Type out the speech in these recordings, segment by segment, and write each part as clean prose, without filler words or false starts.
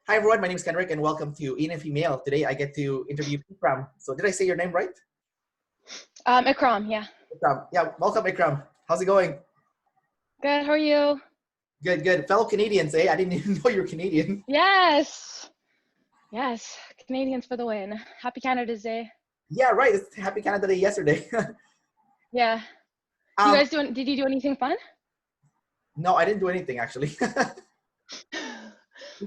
Hi everyone, my name is Kendrick and welcome to ENFP Mail. Today I get to interview Ikraam. So did I say your name right? Ikraam, yeah. Ikraam. Yeah, welcome Ikraam. How's it going? Good, how are you? Good, good. Fellow Canadians, eh? I didn't even know you were Canadian. Yes. Yes. Canadians for the win. Happy Canada's Day. Yeah, right. It's Happy Canada Day yesterday. Yeah. um, Did you do anything fun? no, I didn't do anything actually.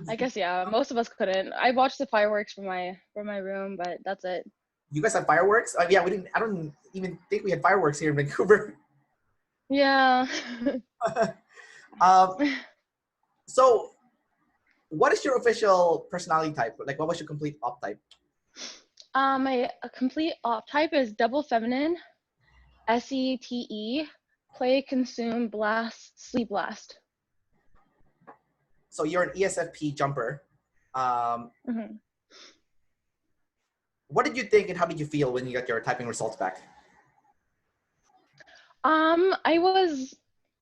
I guess yeah, most of us couldn't. I watched the fireworks from my room, but that's it. You guys have fireworks? Yeah, we didn't. I don't even think we had fireworks here in Vancouver. Yeah. um, so, what is your official personality type? Like, what was your complete op type? My complete op type is double feminine, SETE, play, consume, blast, sleep last. So you're an ESFP jumper. Mm-hmm. What did you think and how did you feel when you got your typing results back? I was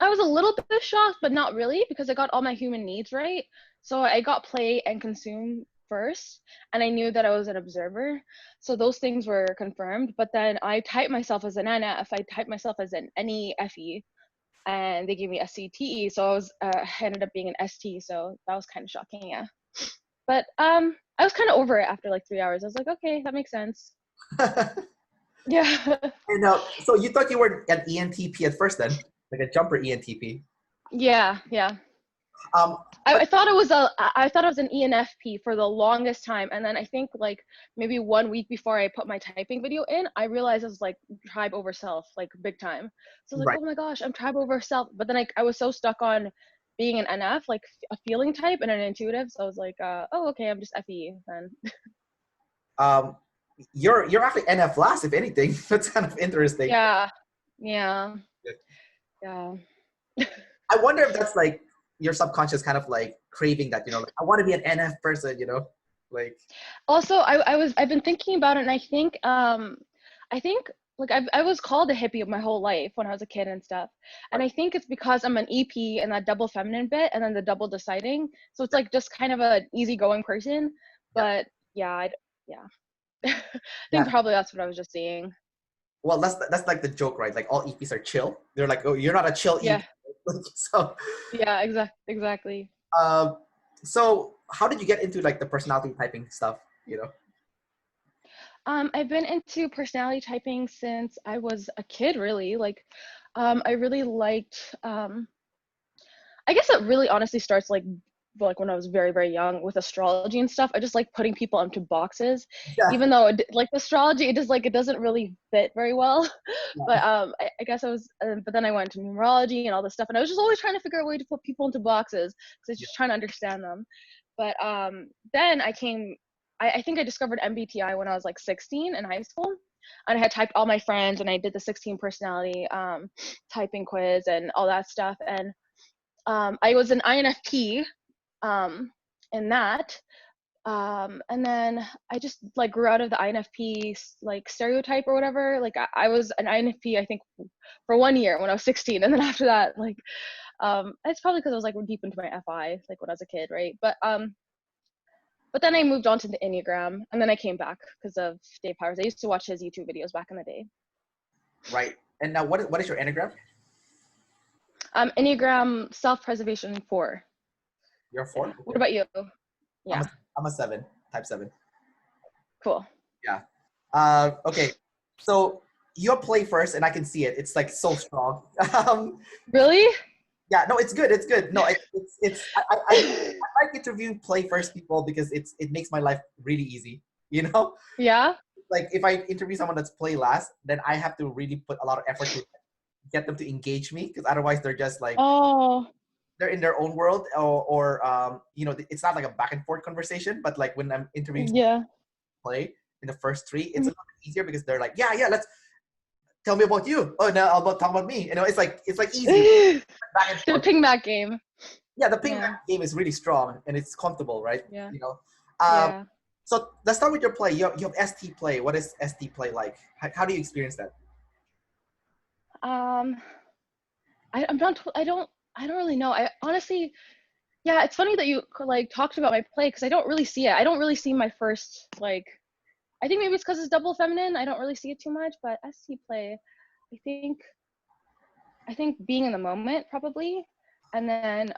a little bit shocked, but not really, because I got all my human needs right. So I got play and consume first, and I knew that I was an observer. So those things were confirmed. But then I typed myself as an NF, I typed myself as an NEFE, and they gave me SCTE. So I ended up being an ST. So that was kind of shocking, yeah. But I was kind of over it after like 3 hours. I was like, okay, that makes sense. Yeah. And so you thought you were an ENTP at first then, like a jumper ENTP. Yeah. I thought it was an ENFP for the longest time, and then I think like maybe 1 week before I put my typing video in, I realized I was like tribe over self, like big time. So I was like, Right. oh my gosh, I'm tribe over self. But then I was so stuck on being an NF, like a feeling type and an intuitive. So I was like, oh okay, I'm just FE then. Um, you're actually NF last, if anything. That's kind of interesting. Yeah. I wonder if that's like your subconscious kind of like craving that, like I want to be an NF person, like. Also, I've been thinking about it, and I think like I was called a hippie my whole life when I was a kid and stuff, and I think it's because I'm an EP and that double feminine bit, and then the double deciding, so it's like just kind of an easygoing person. But yeah, I think Yeah. probably that's what I was just seeing. Well, that's like the joke, right? Like all EPs are chill. They're like, oh, you're not a chill EP. Yeah, So, yeah, exactly. um, so how did you get into like the personality typing stuff? I've been into personality typing since I was a kid, really. Like, I really liked. I guess it really honestly starts like when I was very very young with astrology and stuff. I just like putting people into boxes, Yeah. even though like astrology, it doesn't really fit very well. Yeah. But I guess I was. But then I went to numerology and all this stuff, and I was just always trying to figure out a way to put people into boxes because I was just trying to understand them. But then I think I discovered MBTI when I was like 16 in high school, and I had typed all my friends, and I did the 16 personality typing quiz and all that stuff, and I was an INFP in that. And then I just like grew out of the INFP like stereotype or whatever. Like I was an INFP, I think, for 1 year when I was 16. And then after that, like, it's probably because I was like deep into my FI, like when I was a kid, right? But then I moved on to the Enneagram, and then I came back because of Dave Powers. I used to watch his YouTube videos back in the day. Right. And now what is your Enneagram? Enneagram self-preservation 4. You're a 4? Yeah. Okay. What about you? Yeah. I'm a 7, type 7. Cool. Yeah. Okay. So you play first, and I can see it. It's like so strong. Really? Yeah. No, it's good. It's good. No, I like interviewing play first people because it makes my life really easy. Yeah. Like if I interview someone that's play last, then I have to really put a lot of effort to get them to engage me because otherwise they're just like they're in their own world or it's not like a back and forth conversation, but like when I'm interviewing play in the first 3, it's a little bit easier because they're like, yeah, let's tell me about you. Oh no, talk about me. It's like easy. Back and The forth. ping back game. Yeah, the ping back game is really strong and it's comfortable, right? Yeah. Yeah. So let's start with your play. You have ST play. What is ST play like? How do you experience that? I don't really know. I honestly, Yeah, it's funny that you like talked about my play because I don't really see it. I don't really see my first like. I think maybe it's because it's double feminine. I don't really see it too much, but ST play, I think. I think being in the moment probably, and then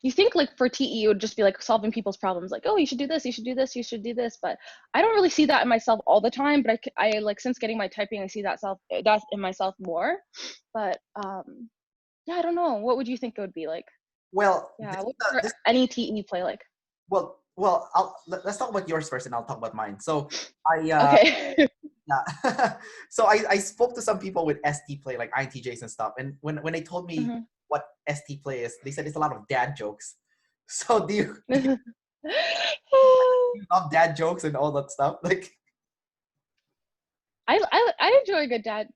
you think like for TE it would just be like solving people's problems, like, oh, you should do this, you should do this, you should do this, but I don't really see that in myself all the time. But I like since getting my typing, I see that in myself more. But yeah, I don't know. What would you think it would be like? Well, Yeah, what's your any TE play like? let's talk about yours first, and I'll talk about mine. So Okay. yeah. So I spoke to some people with ST play, like INTJs and stuff, and when they told me Mhm. what ST play is, they said it's a lot of dad jokes. So do you love dad jokes and all that stuff? Like, I enjoy a good dad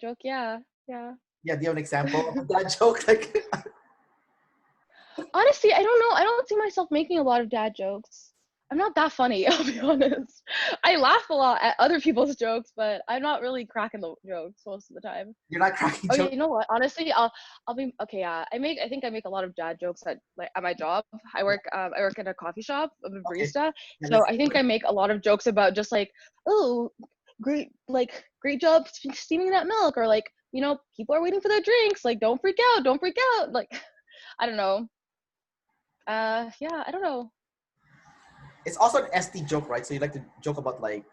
joke. Yeah, yeah. yeah, do you have an example of a dad joke? Like, Honestly, I don't know. I don't see myself making a lot of dad jokes. I'm not that funny, I'll be honest. I laugh a lot at other people's jokes, but I'm not really cracking the jokes most of the time. you're not cracking Oh, jokes. you know what? Honestly, I'll be okay. Yeah, I think I make a lot of dad jokes at my job. I work at a coffee shop. I'm a Okay, barista, yeah, so I think I make a lot of jokes about just like, oh, great job steaming that milk, or like, people are waiting for their drinks. Like, don't freak out, don't freak out. Like, I don't know. Yeah, I don't know. it's also an ST joke, right? So you like to joke about like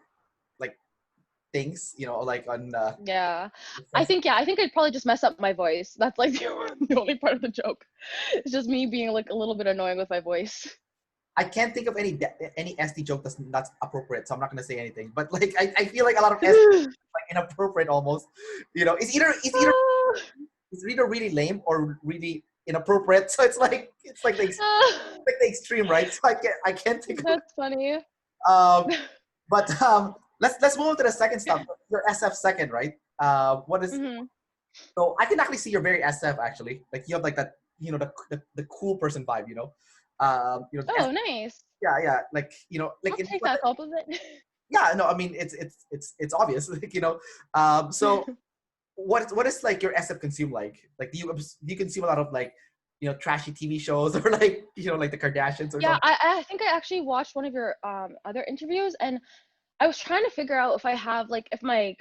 things, like on Yeah, I think I'd probably just mess up my voice. That's like the only part of the joke. It's just me being like a little bit annoying with my voice. I can't think of any ST joke that's appropriate, so I'm not gonna say anything. But like I feel like a lot of ST like inappropriate almost. It's either really lame or really inappropriate. So it's like the extreme, right? So I can't think of That's funny. it. But let's move on to the second stuff. Your SF second, right? What is Hmm. so I can actually see you're very SF actually. Like you have like that, the cool person vibe, the Oh, nice. yeah, like I'll take that compliment. yeah, no, I mean it's obvious, like so what is like your SF consume like? Like do you consume a lot of like trashy TV shows or like like the Kardashians or Yeah, something? I think I actually watched one of your other interviews, and I was trying to figure out if I have like if my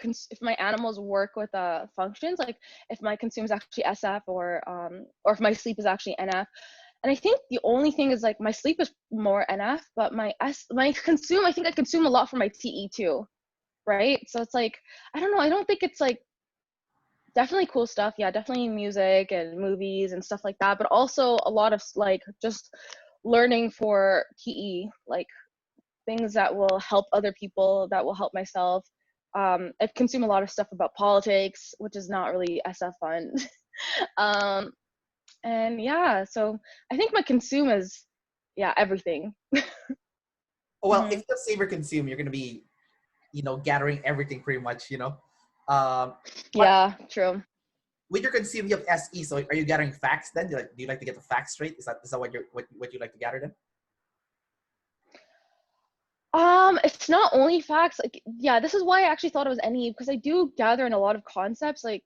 animals work with functions, like if my consume is actually SF or if my sleep is actually NF. And I think the only thing is like my sleep is more NF, but my consume, I think I consume a lot for my TE too, right? So it's like, I don't know, I don't think it's like definitely cool stuff. Yeah, definitely music and movies and stuff like that, but also a lot of like just learning for TE, like things that will help other people, that will help myself. I've consumed a lot of stuff about politics, which is not really SF fun. um, and yeah, so I think my consume is, yeah, everything. Well, if Hmm. you have Saver Consume, you're gonna be gathering everything pretty much. But Yeah, true. with your Consume, you have SE. So are you gathering facts then? Do you like to get the facts straight? Is that what you like to gather then? It's not only facts. Like, yeah, this is why I actually thought it was NE, because I do gather in a lot of concepts. Like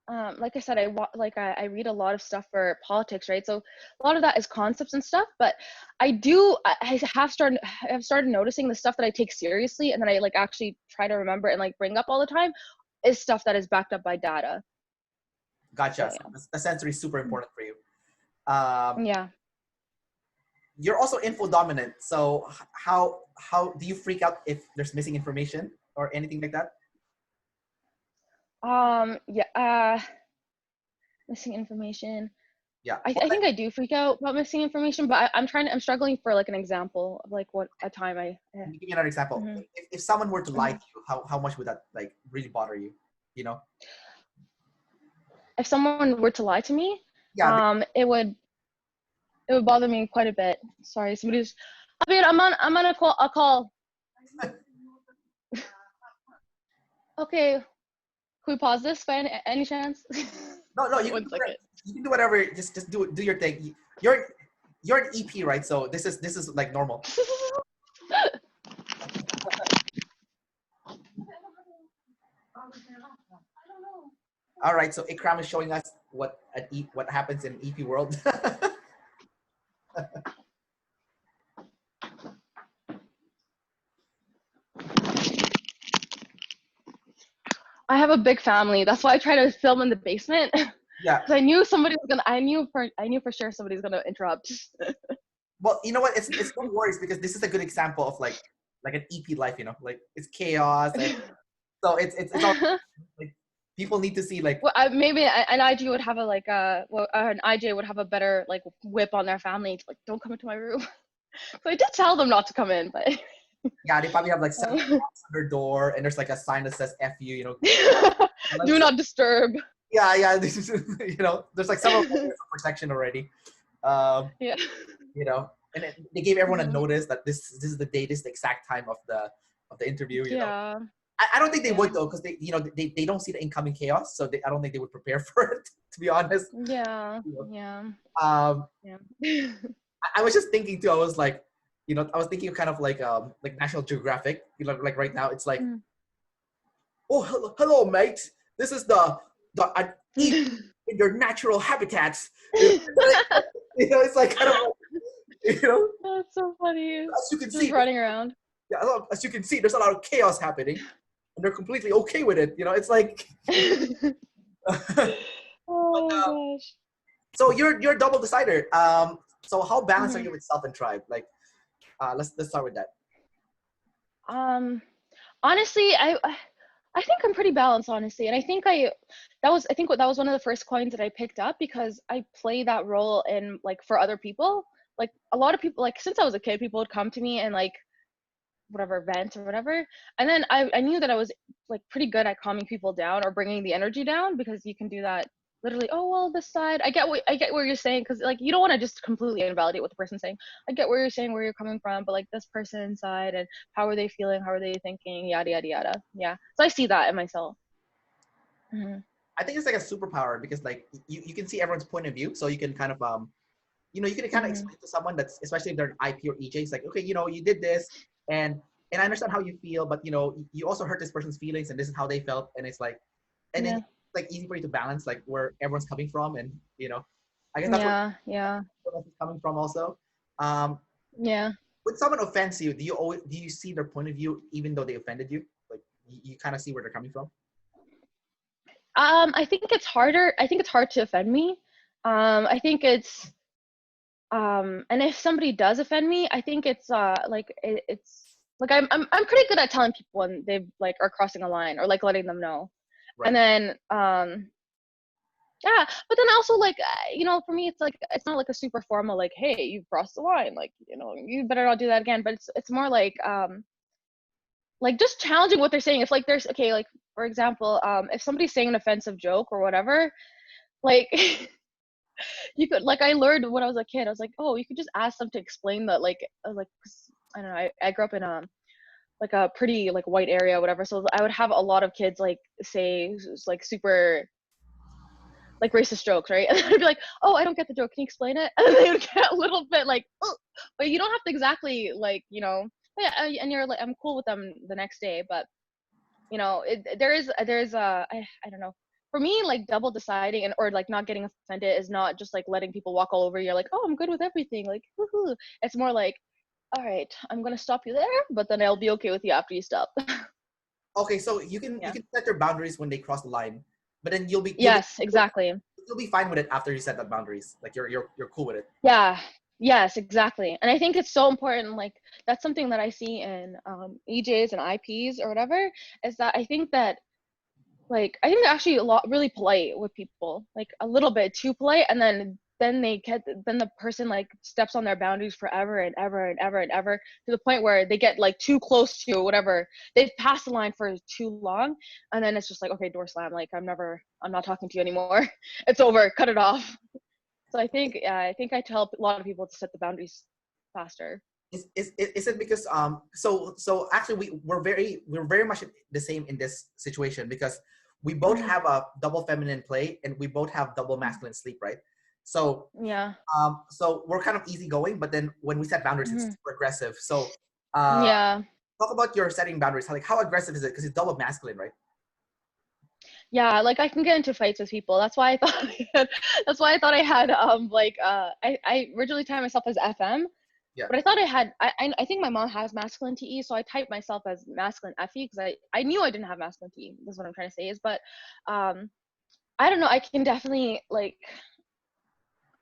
I said, I read a lot of stuff for politics, right? So a lot of that is concepts and stuff. But I have started noticing the stuff that I take seriously and that I like actually try to remember and like bring up all the time is stuff that is backed up by data. Gotcha. So So the sensory is super important for you. Um, yeah. you're also info dominant. So how do you freak out if there's missing information or anything like that? Yeah. Missing information. Yeah. I think I do freak out about missing information, but I'm struggling for like an example of like what a time Let me give you another example. Mhm. If someone were to lie Mhm. to you, how much would that like really bother you? You know? If someone were to lie to me, Yeah. it would bother me quite a bit. Sorry, somebody's. I mean, I'm on a call. Okay, can we pause this by any chance? No, you can One do second. you can do whatever. Just do your thing. You're an EP, right? So this is like normal. All right, so Ikraam is showing us what what happens in EP world. I have a big family. That's why I try to film in the basement. Yeah. Because I knew somebody was gonna. I knew for sure somebody's gonna interrupt. Well, you know what? It's no worries because this is a good example of like an EP life. You know, like it's chaos, and so it's all like people need to see like. Well, maybe an IG would have a like an IJ would have a better like whip on their family to like don't come into my room. So I did tell them not to come in, but Yeah, they probably have like 7 locks on their door, and there's like a sign that says "F you," you know. do not disturb. Yeah, yeah. This is, you know, there's like several layers of protection already. Yeah. You know, and they gave everyone a notice that this is the day, this is the exact time of the interview. You know, Yeah. I don't think they would though, because they don't see the incoming chaos, so I don't think they would prepare for it. To be honest. Yeah. You know? Yeah. Yeah. I was just thinking too. I was like, you know, I was thinking of kind of like National Geographic. You know, like right now, it's like, oh, hello, mate. This is the in your natural habitats. You know, it's like kind of like, you know. That's so funny. As you can Just see, running around. Yeah, as you can see, there's a lot of chaos happening, and they're completely okay with it. You know, it's like. Oh But, my gosh. so you're a double decider. So how balanced are you with self and tribe? Like, let's start with that. Honestly, I think I'm pretty balanced, honestly, and I think that was one of the first coins that I picked up because I play that role in like for other people. Like a lot of people, like since I was a kid, people would come to me and like whatever vent or whatever, and then I knew that I was like pretty good at calming people down or bringing the energy down because you can do that literally. Oh well, this side. I get what you're saying because like you don't want to just completely invalidate what the person's saying. I get where you're saying, where you're coming from, but like this person inside and how are they feeling, how are they thinking, yada yada yada. Yeah, so I see that in myself. I think it's like a superpower because like you can see everyone's point of view, so you can kind of you know, you can kind of explain to someone that's, especially if they're an IP or EJ, it's like, okay, you know, you did this, and I understand how you feel, but you know, you also hurt this person's feelings, and this is how they felt, and it's like, and then it's like easy for you to balance like where everyone's coming from, and you know, I guess that's where it's coming from also. When someone offends you, do you see their point of view even though they offended you? Like you kind of see where they're coming from. I think it's harder. I think it's hard to offend me. I think it's and if somebody does offend me, I think it's it's like I'm pretty good at telling people when they like are crossing a line or like letting them know. Right. And then yeah, but then also like you know, for me it's like it's not like a super formal like, hey, you've crossed the line, like, you know, you better not do that again, but it's more like just challenging what they're saying. If like there's okay, like for example, if somebody's saying an offensive joke or whatever, like you could, like, I learned when I was a kid, I was like, oh, you could just ask them to explain that, like I don't know, I grew up in like a pretty like white area, whatever, so I would have a lot of kids like say like super like racist jokes, right? And I'd be like, oh, I don't get the joke, can you explain it? And they would get a little bit like, oh, but you don't have to exactly like, you know, yeah, and you're like, I'm cool with them the next day, but you know, there's I don't know, for me, like double deciding and or like not getting offended is not just like letting people walk all over you. You're like, oh, I'm good with everything, like woohoo. It's more like, all right, I'm gonna stop you there, but then I'll be okay with you after you stop. Okay, so you can set your boundaries when they cross the line, but then you'll be exactly. You'll be fine with it after you set that boundaries. Like you're cool with it. Yeah. Yes, exactly. And I think it's so important. Like that's something that I see in EJs and IPs or whatever. Is that I think that like I think they're actually a lot really polite with people, like a little bit too polite, and then the person like steps on their boundaries forever and ever and ever and ever to the point where they get like too close to whatever, they've passed the line for too long, and then it's just like, okay, door slam, like I'm not talking to you anymore. It's over, cut it off. So I think I tell a lot of people to set the boundaries faster. Is it because so actually we're very much the same in this situation because we both have a double feminine play and we both have double masculine sleep, right? So so we're kind of easygoing, but then when we set boundaries, it's super aggressive. So talk about your setting boundaries. Like how aggressive is it? Because it's double masculine, right? Yeah, like I can get into fights with people. That's why I thought that's why I thought I had I originally typed myself as FM, Yeah. but I thought I had I think my mom has masculine TE, so I typed myself as masculine FE because I knew I didn't have masculine TE. That's what I'm trying to say is, but I don't know. I can definitely like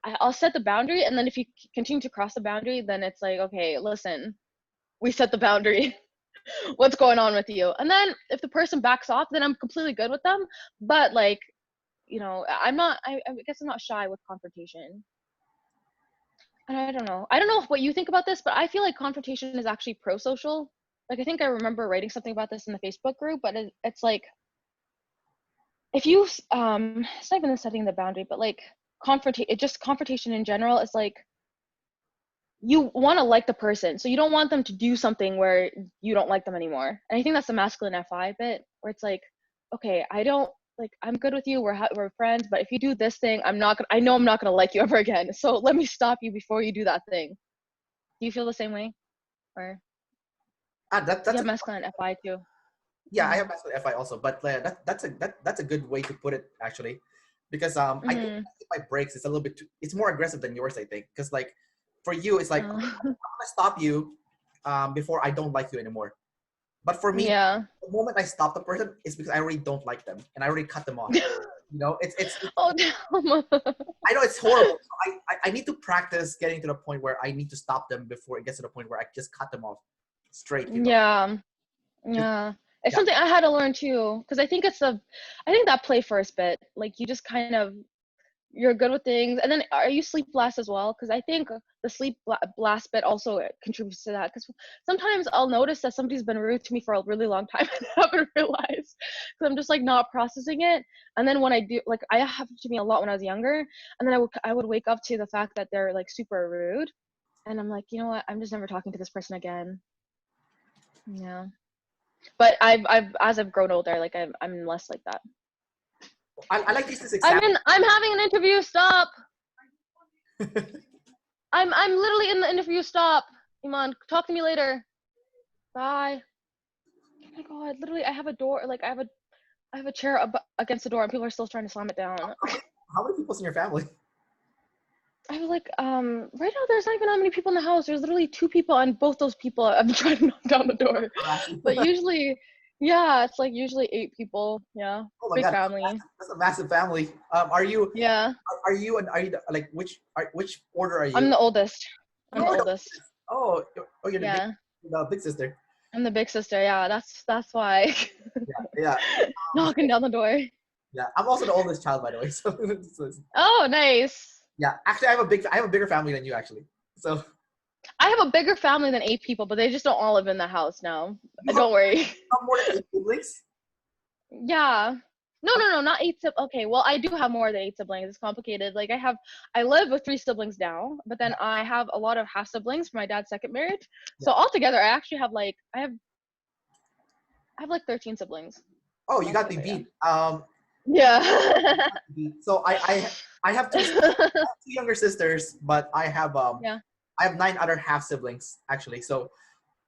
I'll set the boundary, and then if you continue to cross the boundary, then it's like, okay, listen, we set the boundary. What's going on with you? And then if the person backs off, then I'm completely good with them. But like, you know, I guess I'm not shy with confrontation. And I don't know. I don't know what you think about this, but I feel like confrontation is actually pro-social. Like, I think I remember writing something about this in the Facebook group, but it's like, if you, it's not even the setting the boundary, but like, confrontation in general is like, you want to like the person, so you don't want them to do something where you don't like them anymore. And I think that's the masculine FI bit, where it's like, okay, I don't like, I'm good with you, we're friends, but if you do this thing, I know I'm not gonna like you ever again. So let me stop you before you do that thing. Do you feel the same way, or That's you a have masculine FI too? Yeah, I Mm-hmm. have masculine FI also, but that's a good way to put it actually, because I think Mm-hmm. my breaks is a little bit it's more aggressive than yours, I think, because like for you it's like, okay, I'm gonna stop you before I don't like you anymore. But for me, Yeah. the moment I stop the person is because I already don't like them and I already cut them off. You know, it's Oh damn. I know it's horrible. So I need to practice getting to the point where I need to stop them before it gets to the point where I just cut them off straight. You know, Yeah. 'cause- Yeah. It's yeah. something I had to learn too, because I think that play first bit, like you just kind of, you're good with things, and then are you sleep blast as well? Because I think the blast bit also contributes to that, because sometimes I'll notice that somebody's been rude to me for a really long time and I haven't realized, because I'm just like not processing it. And then when I do, like, I happened to me a lot when I was younger, and then I would wake up to the fact that they're like super rude, and I'm like, you know what, I'm just never talking to this person again. Yeah. But I've as I've grown older, like I'm less like that. I like this example. I'm having an interview. Stop. I'm literally in the interview. Stop. Iman, talk to me later. Bye. Oh my god, literally, I have a door. Like I have a chair against the door, and people are still trying to slam it down. How many people's in your family? I was like, right now there's not even that many people in the house. There's literally 2 people, and both those people I've been trying to knock down the door. But usually, yeah, it's like usually 8 people. Yeah, Oh my big god, family. that's a massive family. Yeah, Are you like which order are I'm you? the oldest. I'm the Oh, oldest. you're Yeah. the big sister. I'm the big sister. Yeah, that's why. Yeah, Knocking down the door. yeah. I'm also the oldest child, by the way. Oh, nice. Yeah, actually, I have a bigger family than you actually. So I have a bigger family than 8 people, but they just don't all live in the house now. you Don't worry. have more than 8 siblings. Yeah. No, not 8 siblings. Okay, well, I do have more than 8 siblings. It's complicated. Like I live with 3 siblings now, but then I have a lot of half siblings from my dad's second marriage. Yeah. So altogether, I actually have like I have like 13 siblings Oh, you got me altogether. beat. Yeah. So I have two younger sisters, but Yeah. I have 9 other half siblings actually. So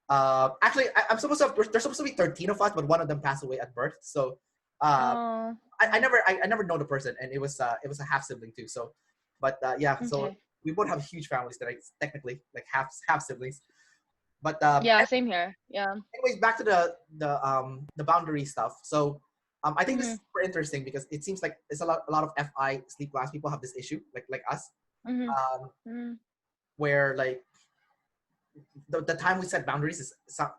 actually I'm supposed to have, there's supposed to be 13 of us, but one of them passed away at birth. So Oh. I never know the person, and it was a half sibling too. So, but yeah, so Okay. we both have huge families that are technically like half siblings. But Yeah, same here. Yeah. anyways, back to the boundary stuff. So I think this is Mhm. super interesting because it seems like it's a lot of FI sleep class people have this issue like us, Mhm. um, Mhm. where like the time we set boundaries is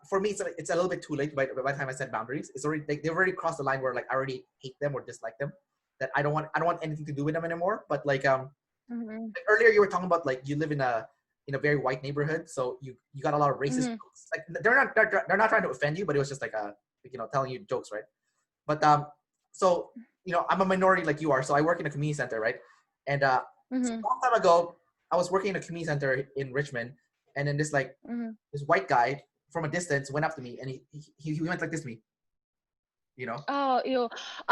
for me it's a little bit too late by the time I set boundaries. It's already like they've already crossed the line where like I already hate them or dislike them, that I don't want anything to do with them anymore. But like Mhm. like earlier you were talking about like you live in a very white neighborhood, so you got a lot of racist Mhm. jokes. Like they're not trying to offend you, but it was just like telling you jokes, right? But so I'm a minority like you are, so I work in a community center, right? And so Mhm. a long time ago I was working in a community center in Richmond, and then Mhm. this white guy from a distance went up to me and he went like this to me, you know. Oh, ew.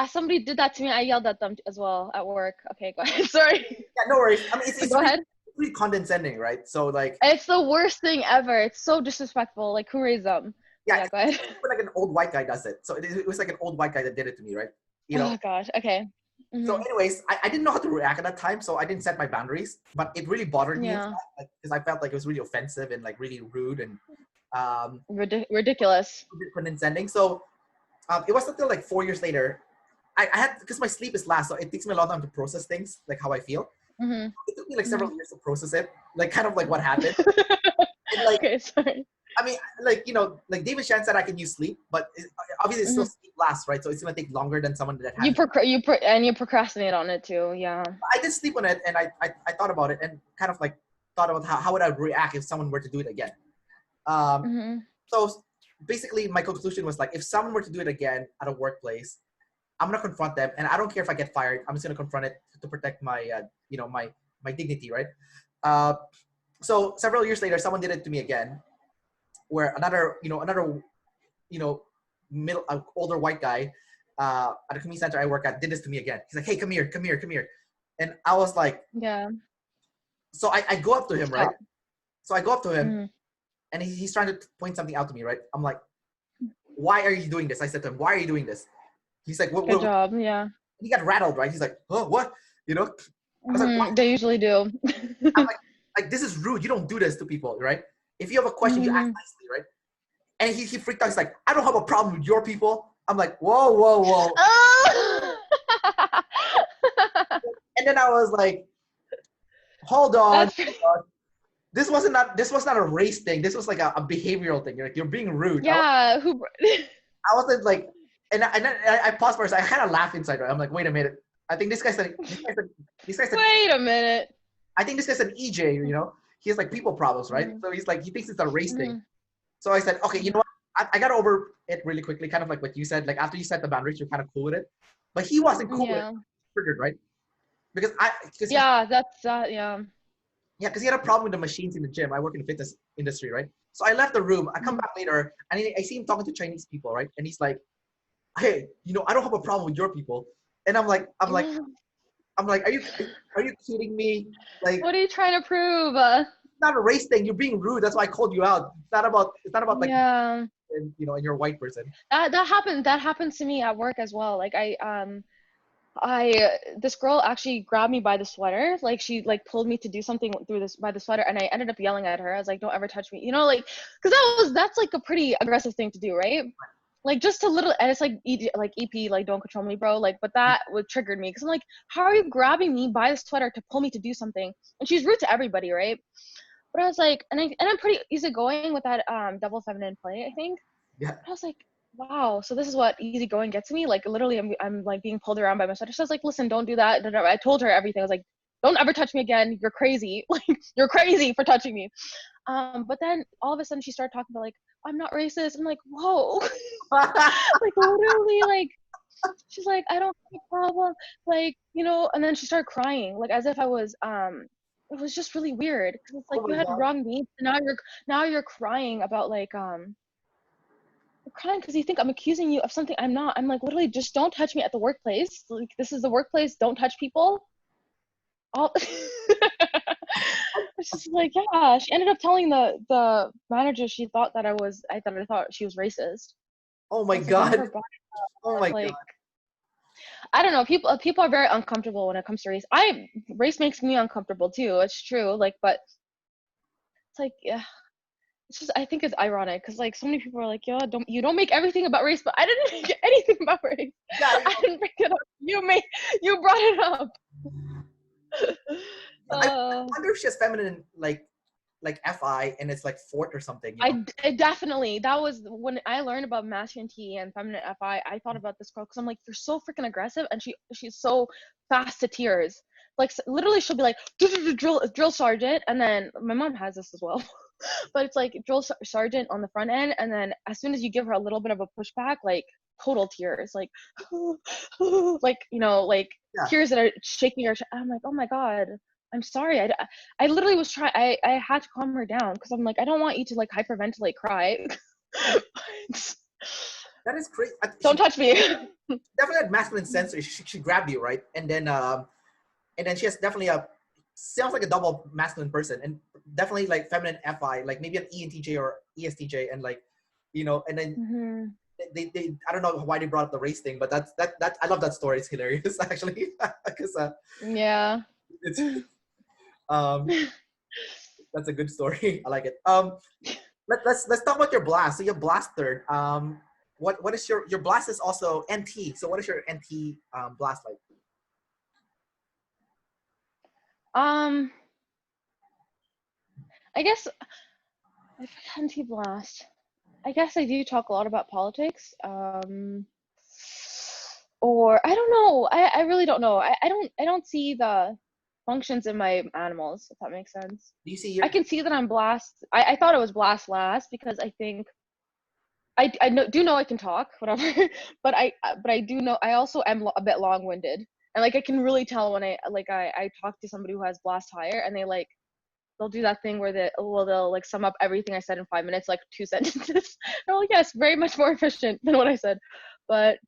Somebody did that to me. I yelled at them as well at work. Okay, go ahead. Sorry. Yeah, no worries. I mean Go ahead. it's really condescending, right? So like It's the worst thing ever. It's so disrespectful. Like, who raised them? But yeah, yeah, go ahead. it's like an old white guy does it. So it was like an old white guy that did it to me, right? you know. Oh gosh. Okay. So Mm-hmm. anyways, I didn't know how to react at that time, so I didn't set my boundaries, but it really bothered me Yeah. inside, like, because I felt like it was really offensive and like really rude and um Ridiculous. condescending. So it wasn't until like 4 years later, I had, because my sleep is last, so it takes me a long time to process things, like how I feel. Mm-hmm. It took me like several Mm-hmm. years to process it, like kind of like what happened. And like, Okay, sorry. I mean, like, you know, like David Shan said, I can use sleep, but obviously it's still Mm-hmm. sleep lasts, right? So it's gonna take longer than someone that has. You procrastinate on it too. Yeah. I did sleep on it, and I thought about it, and kind of like thought about how would I react if someone were to do it again. Um, Mm-hmm. so basically, my conclusion was like, if someone were to do it again at a workplace, I'm gonna confront them, and I don't care if I get fired. I'm just gonna confront it to protect my, you know, my dignity, right? Uh, so several years later, someone did it to me again, where another, you know, middle older white guy at a community center I work at did this to me again. He's like, "Hey, come here, come here, come here," and I was like, Yeah. so I go up to him, right? Stop. So I go up to him, Mm-hmm. and he's trying to point something out to me, right? I'm like, "Why are you doing this?" I said to him, "Why are you doing this?" He's like, Good job. Yeah. He got rattled, right? He's like, "Oh, what?" You know? I was like, "What?" Mm-hmm. They usually do. I'm like, this is rude. You don't do this to people, right? If you have a question, you ask Mm-hmm. nicely, right? And he freaked out. He's like, "I don't have a problem with your people." I'm like, "Whoa, whoa, whoa!" Oh! And then I was like, "Hold on, That's hold on. This was not a race thing. This was like a behavioral thing. You're like, you're being rude." yeah. Who? I wasn't like, and then I paused for a second. I kind of laughed inside. Right? I'm like, wait a minute. I think this guy's like, Wait a minute. I think this guy's an EJ. You know, he has like people problems, right? Mm-hmm. So he's like, he thinks it's a race thing. Mm-hmm. So I said, okay, you know what? I got over it really quickly, kind of like what you said. Like after you set the boundaries, you're kind of cool with it. But he wasn't cool with it. Yeah. Triggered, right? Because Yeah. That's that. Yeah. because he had a problem with the machines in the gym. I work in the fitness industry, right? So I left the room. I come Mm-hmm. back later, and I see him talking to Chinese people, right? And he's like, "Hey, you know, I don't have a problem with your people." And I'm like, are you kidding me? Like, What are you trying to prove? it's not a race thing. You're being rude. That's why I called you out. It's not about like, Yeah. you know, and you're a white person. That happens to me at work as well. Like I this girl actually grabbed me by the sweater. Like she like pulled me to do something through this by the sweater, and I ended up yelling at her. I was like, "Don't ever touch me," you know, like because that's like a pretty aggressive thing to do, right? Like just a little, and it's like like EP, like don't control me, bro. Like, but that would triggered me because I'm like, how are you grabbing me by the sweater to pull me to do something? And she's rude to everybody, right? But I was like, and I'm pretty easygoing with that double feminine play, I think. Yeah. I was like, wow, so this is what easygoing gets me. Like literally, I'm like being pulled around by my sweater. So I was like, listen, don't do that. I told her everything. I was like, don't ever touch me again. You're crazy. Like you're crazy for touching me. But then all of a sudden she started talking about like, I'm not racist. I'm like, whoa, like literally, like she's like, I don't have a problem, like you know. And then she started crying, like as if I was It was just really weird because it's Oh like my you had god. wronged me. And now you're crying about like you're crying because you think I'm accusing you of something I'm not. I'm like, literally, just don't touch me at the workplace. Like, this is the workplace. Don't touch people. All. It's just like, yeah. She ended up telling the manager she thought that I thought she was racist. Oh I my was like, I never god. brought it up. Oh I my was god. like, I don't know. People are very uncomfortable when it comes to race. Race makes me uncomfortable too. It's true. Like, but it's like, yeah. It's just I think it's ironic because like so many people are like, yeah, don't make everything about race, but I didn't make anything about race. Yeah. I didn't bring it up. You brought it up. I uh, wonder if she has feminine like FI and it's like fort or something, you know? I definitely that was when I learned about masculine T and feminine FI. I thought about this girl because I'm like, you're so freaking aggressive, and she's so fast to tears. Like literally, she'll be like drill sergeant, and then my mom has this as well. But it's like drill sergeant on the front end, and then as soon as you give her a little bit of a pushback, like total tears, like like you know, like Yeah. tears that are shaking her. I'm like, oh my god, I'm sorry. I literally was trying. I had to calm her down because I'm like, I don't want you to like hyperventilate, cry. That is crazy. Don't She touch me. definitely had masculine sense. She grabbed you, right? And then she has definitely a sounds like a double masculine person, and definitely like feminine FI, like maybe an ENTJ or ESTJ, and like, you know, and then Mm-hmm. they I don't know why they brought up the race thing, but that I love that story. It's hilarious actually, because Yeah. it's um that's a good story. I like it. Let's talk about your blast. So your blast third. What is your blast is also NT. So what is your NT blast like? I guess if NT blast, I guess I do talk a lot about politics. Or I don't know. I really don't know. I don't see the functions in my animals, if that makes sense. Do you see your? I can see that I'm blast. I thought it was blast last because I think do know I can talk, whatever. but I do know I also am a bit long-winded, and like I can really tell when I talk to somebody who has blast higher, and they'll do that thing where they'll like sum up everything I said in 5 minutes, like 2 sentences. They're like, yes, very much more efficient than what I said. But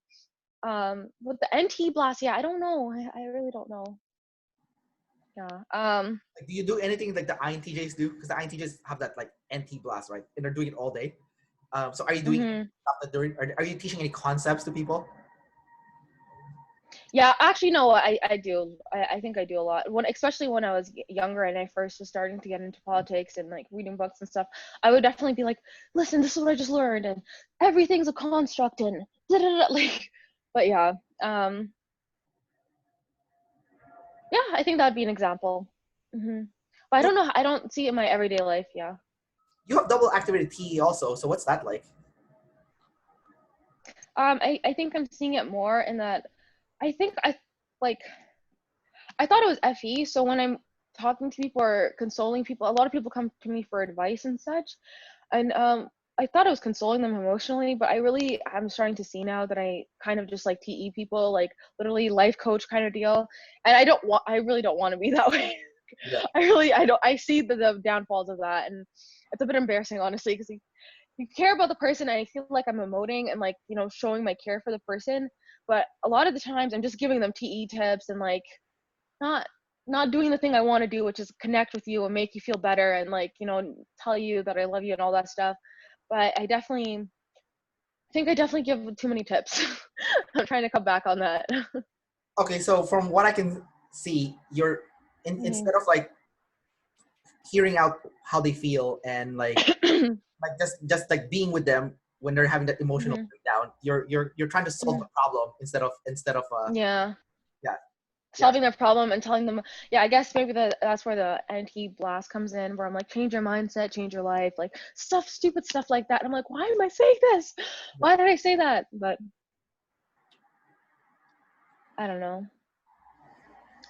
with the NT blast, yeah, I don't know. I really don't know. Yeah. Like, do you do anything like the INTJs do? Because the INTJs have that like NT blast, right? And they're doing it all day. So are you doing stuff that are you teaching any concepts to people? Yeah, actually, no, I do. I think I do a lot. Especially when I was younger and I first was starting to get into politics and like reading books and stuff, I would definitely be like, listen, this is what I just learned, and everything's a construct, and like, but yeah, yeah, I think that'd be an example. But I don't know. I don't see it in my everyday life. Yeah. You have double activated TE also. So what's that like? I think I'm seeing it more in that I think like I thought it was FE. So when I'm talking to people or consoling people, a lot of people come to me for advice and such. And I thought I was consoling them emotionally, but I'm starting to see now that I kind of just like TE people, like literally life coach kind of deal. And I really don't want to be that way. Yeah. I see the downfalls of that. And it's a bit embarrassing, honestly, because you care about the person, and I feel like I'm emoting and like, showing my care for the person. But a lot of the times I'm just giving them TE tips and like, not not doing the thing I want to do, which is connect with you and make you feel better and like, tell you that I love you and all that stuff. But I definitely give too many tips. I'm trying to come back on that. Okay, so from what I can see, you're instead of like hearing out how they feel and like just like being with them when they're having that emotional breakdown, you're trying to solve the problem instead of Yeah. yeah. Solving their problem and telling them, yeah, I guess maybe that's where the anti blast comes in, where I'm like, change your mindset, change your life, like stupid stuff like that. And I'm like, why am I saying this? Why did I say that? But I don't know.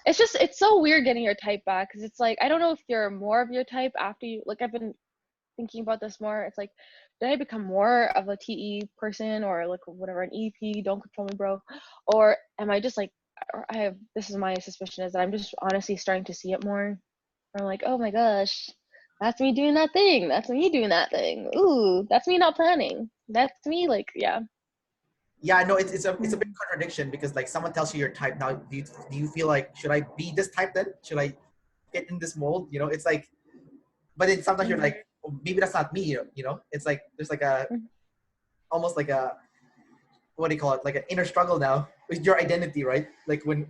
It's so weird getting your type back, because it's like, I don't know if you're more of your type after you, like, I've been thinking about this more. It's like, did I become more of a TE person, or like whatever, an EP, don't control me, bro? Or am I just like, this is my suspicion, is that I'm just honestly starting to see it more. Or like, oh my gosh, that's me doing that thing. That's me doing that thing. Ooh, that's me not planning. That's me, like, yeah. Yeah, I know it's a big contradiction, because like someone tells you your type now. Do you feel like, should I be this type then? Should I fit in this mold? It's like, but then sometimes you're like, oh, maybe that's not me. It's like there's like almost like a, what do you call it? Like an inner struggle now with your identity, right? Like when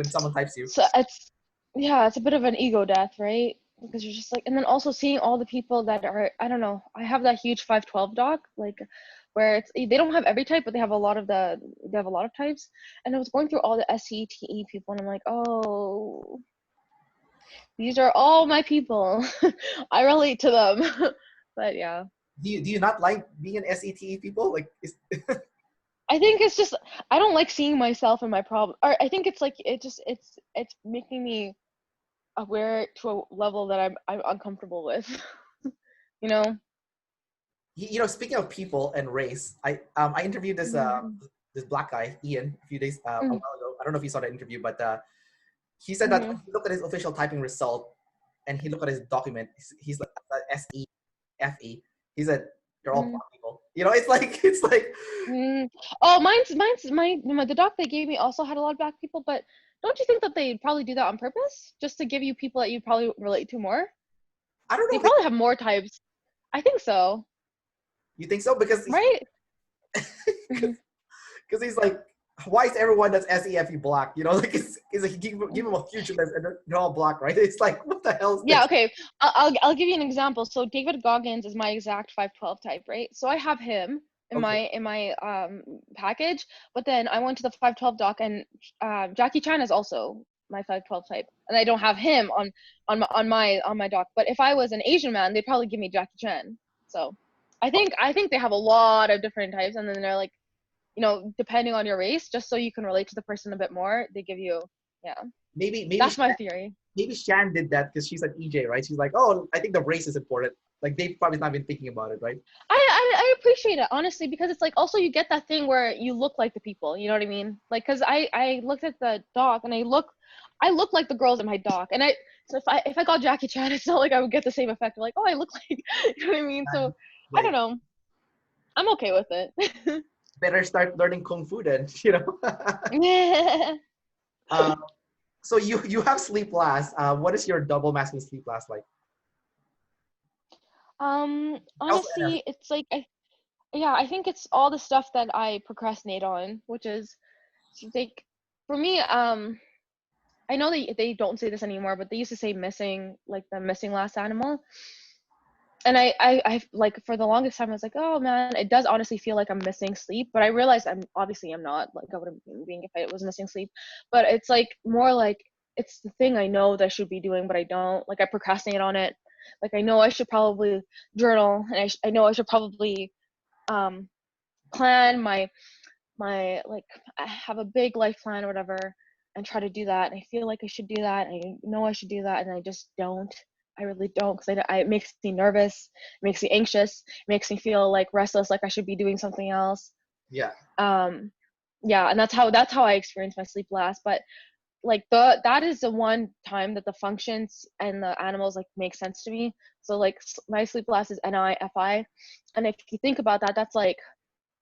someone types you. So it's a bit of an ego death, right? Because you're just like, and then also seeing all the people that are, I don't know, I have that huge 512 doc, like, where they don't have every type, but they have a lot of types. And I was going through all the SCTE people, and I'm like, oh, these are all my people. I relate to them. But yeah. Do you not like being an SETE people? Like, I think it's just, I don't like seeing myself and my problem. Or I think it's like, it's making me aware to a level that I'm uncomfortable with. Speaking of people and race, I interviewed this this black guy, Ian, a few days a while ago. I don't know if you saw that interview, but he said that when he looked at his official typing result and he looked at his document, he's like SEFE. He said, "You're all black people." It's like. Oh, the doc they gave me also had a lot of black people, but don't you think that they probably do that on purpose, just to give you people that you probably relate to more? I don't know. They probably have more types. I think so. You think so? Because right? Mhm. Because he's like, why is everyone that's SEFE black? You know, like it's like give him a huge list and they're all black, right? It's like, what the hell is Yeah, this? okay. I'll give you an example. So David Goggins is my exact 512 type, right? So I have him in Okay. my package, but then I went to the 512 doc, and Jackie Chan is also my 512 type, and I don't have him on my doc. But if I was an Asian man, they'd probably give me Jackie Chan. So I think they have a lot of different types, and then they're like, depending on your race, just so you can relate to the person a bit more, they give you, yeah. Maybe That's my theory. maybe Shan did that because she's an EJ, right? She's like, oh, I think the race is important. Like they probably not even thinking about it, right? I appreciate it, honestly, because it's like also you get that thing where you look like the people, you know what I mean? Like, cause I looked at the doc and I look like the girls in my doc, and so if I got Jackie Chan, it's not like I would get the same effect of like, oh, I look like, you know what I mean? So I don't Like know, I'm okay with it. better start learning kung fu then, you know. uh, so you have sleep last. What is your double masculine sleep last like? Also NF. Honestly, it's like yeah, I think it's all the stuff that I procrastinate on, which is like for me, I know they don't say this anymore, but they used to say missing, like the missing last animal. And I like for the longest time I was like, oh man, it does honestly feel like I'm missing sleep, but I realized I'm not, like I wouldn't be being if I was missing sleep. But it's like more like it's the thing I know that I should be doing, but I don't. Like I procrastinate on it. Like I know I should probably journal, and I know I should probably um plan my like I have a big life plan or whatever, and try to do that, and I feel like I should do that, and I know I should do that, and I just don't. I really don't, because it makes me nervous, it makes me anxious, it makes me feel like restless, like I should be doing something else. Yeah. um yeah, and that's how I experience my sleep last. But like that is the one time that the functions and the animals like make sense to me. So like my sleep last is Ni+Fi, and if you think about that, that's like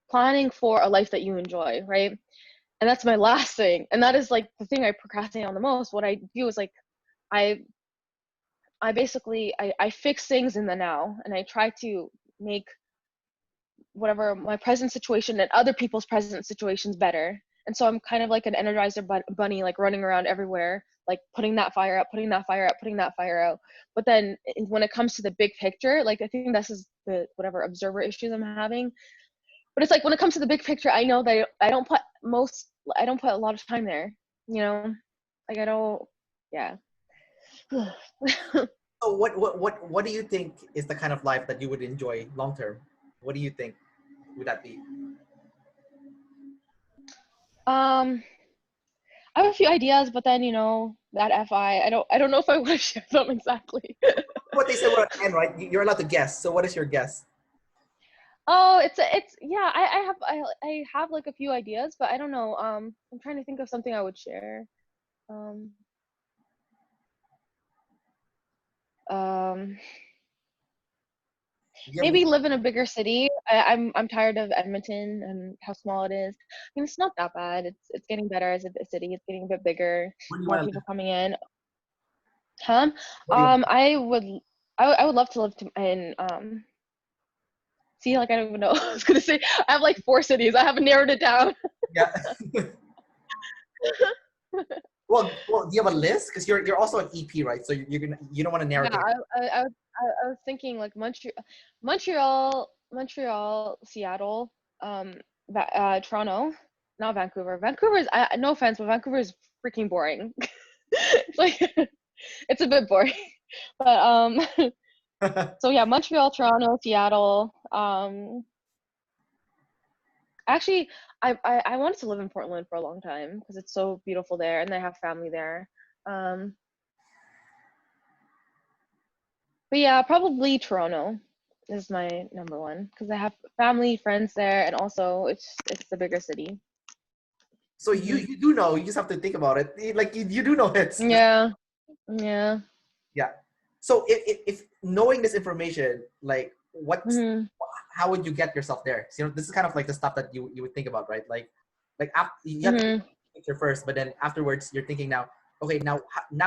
planning for a life that you enjoy, right? And that's my last thing, and that is like the thing I procrastinate on the most. What I do is like i I basically I fix things in the now, and I try to make whatever my present situation and other people's present situations better. And so I'm kind of like an energizer bunny, like running around everywhere, like putting that fire out, putting that fire out, putting that fire out. But then when it comes to the big picture, like I think this is the whatever observer issues I'm having. But it's like when it comes to the big picture, I know that I don't put a lot of time there, you know? Like I don't, yeah. So what do you think is the kind of life that you would enjoy long term? What do you think would that be? um I have a few ideas, but then that I don't know if I want to share them exactly. What they say we're at end, right? You're allowed to guess. So what is your guess? Oh, it's yeah. I have like a few ideas, but I don't know. I'm trying to think of something I would share. Um, um, You have, Maybe live in a bigger city. I'm tired of Edmonton and how small it is. I mean, it's not that bad. It's getting better as a city. It's getting a bit bigger. where do you More want to people live? coming in. Huh? Where do you want to live? I would love to live in See, like I don't even know. I was gonna say I have like 4 cities. I haven't narrowed it down. Yeah. Well, do you have a list? Because you're also an EP, right? So you don't want to narrow Yeah, things. I was thinking like Montreal, Seattle, Toronto, not Vancouver. Vancouver is no offense, but Vancouver is freaking boring. It's like it's a bit boring, but so yeah, Montreal, Toronto, Seattle. Actually, I wanted to live in Portland for a long time because it's so beautiful there, and I have family there. Um, but yeah, probably Toronto is my number one because I have family, friends there, and also it's the bigger city. So you Hmm. you do know. You just have to think about it. Like you do know it's just Yeah, yeah. yeah. So if knowing this information, like Hmm. how would you get yourself there? So, this is kind of like the stuff that you would think about, right? Like after, you have to think Hmm. of the picture first, but then afterwards you're thinking now, okay, now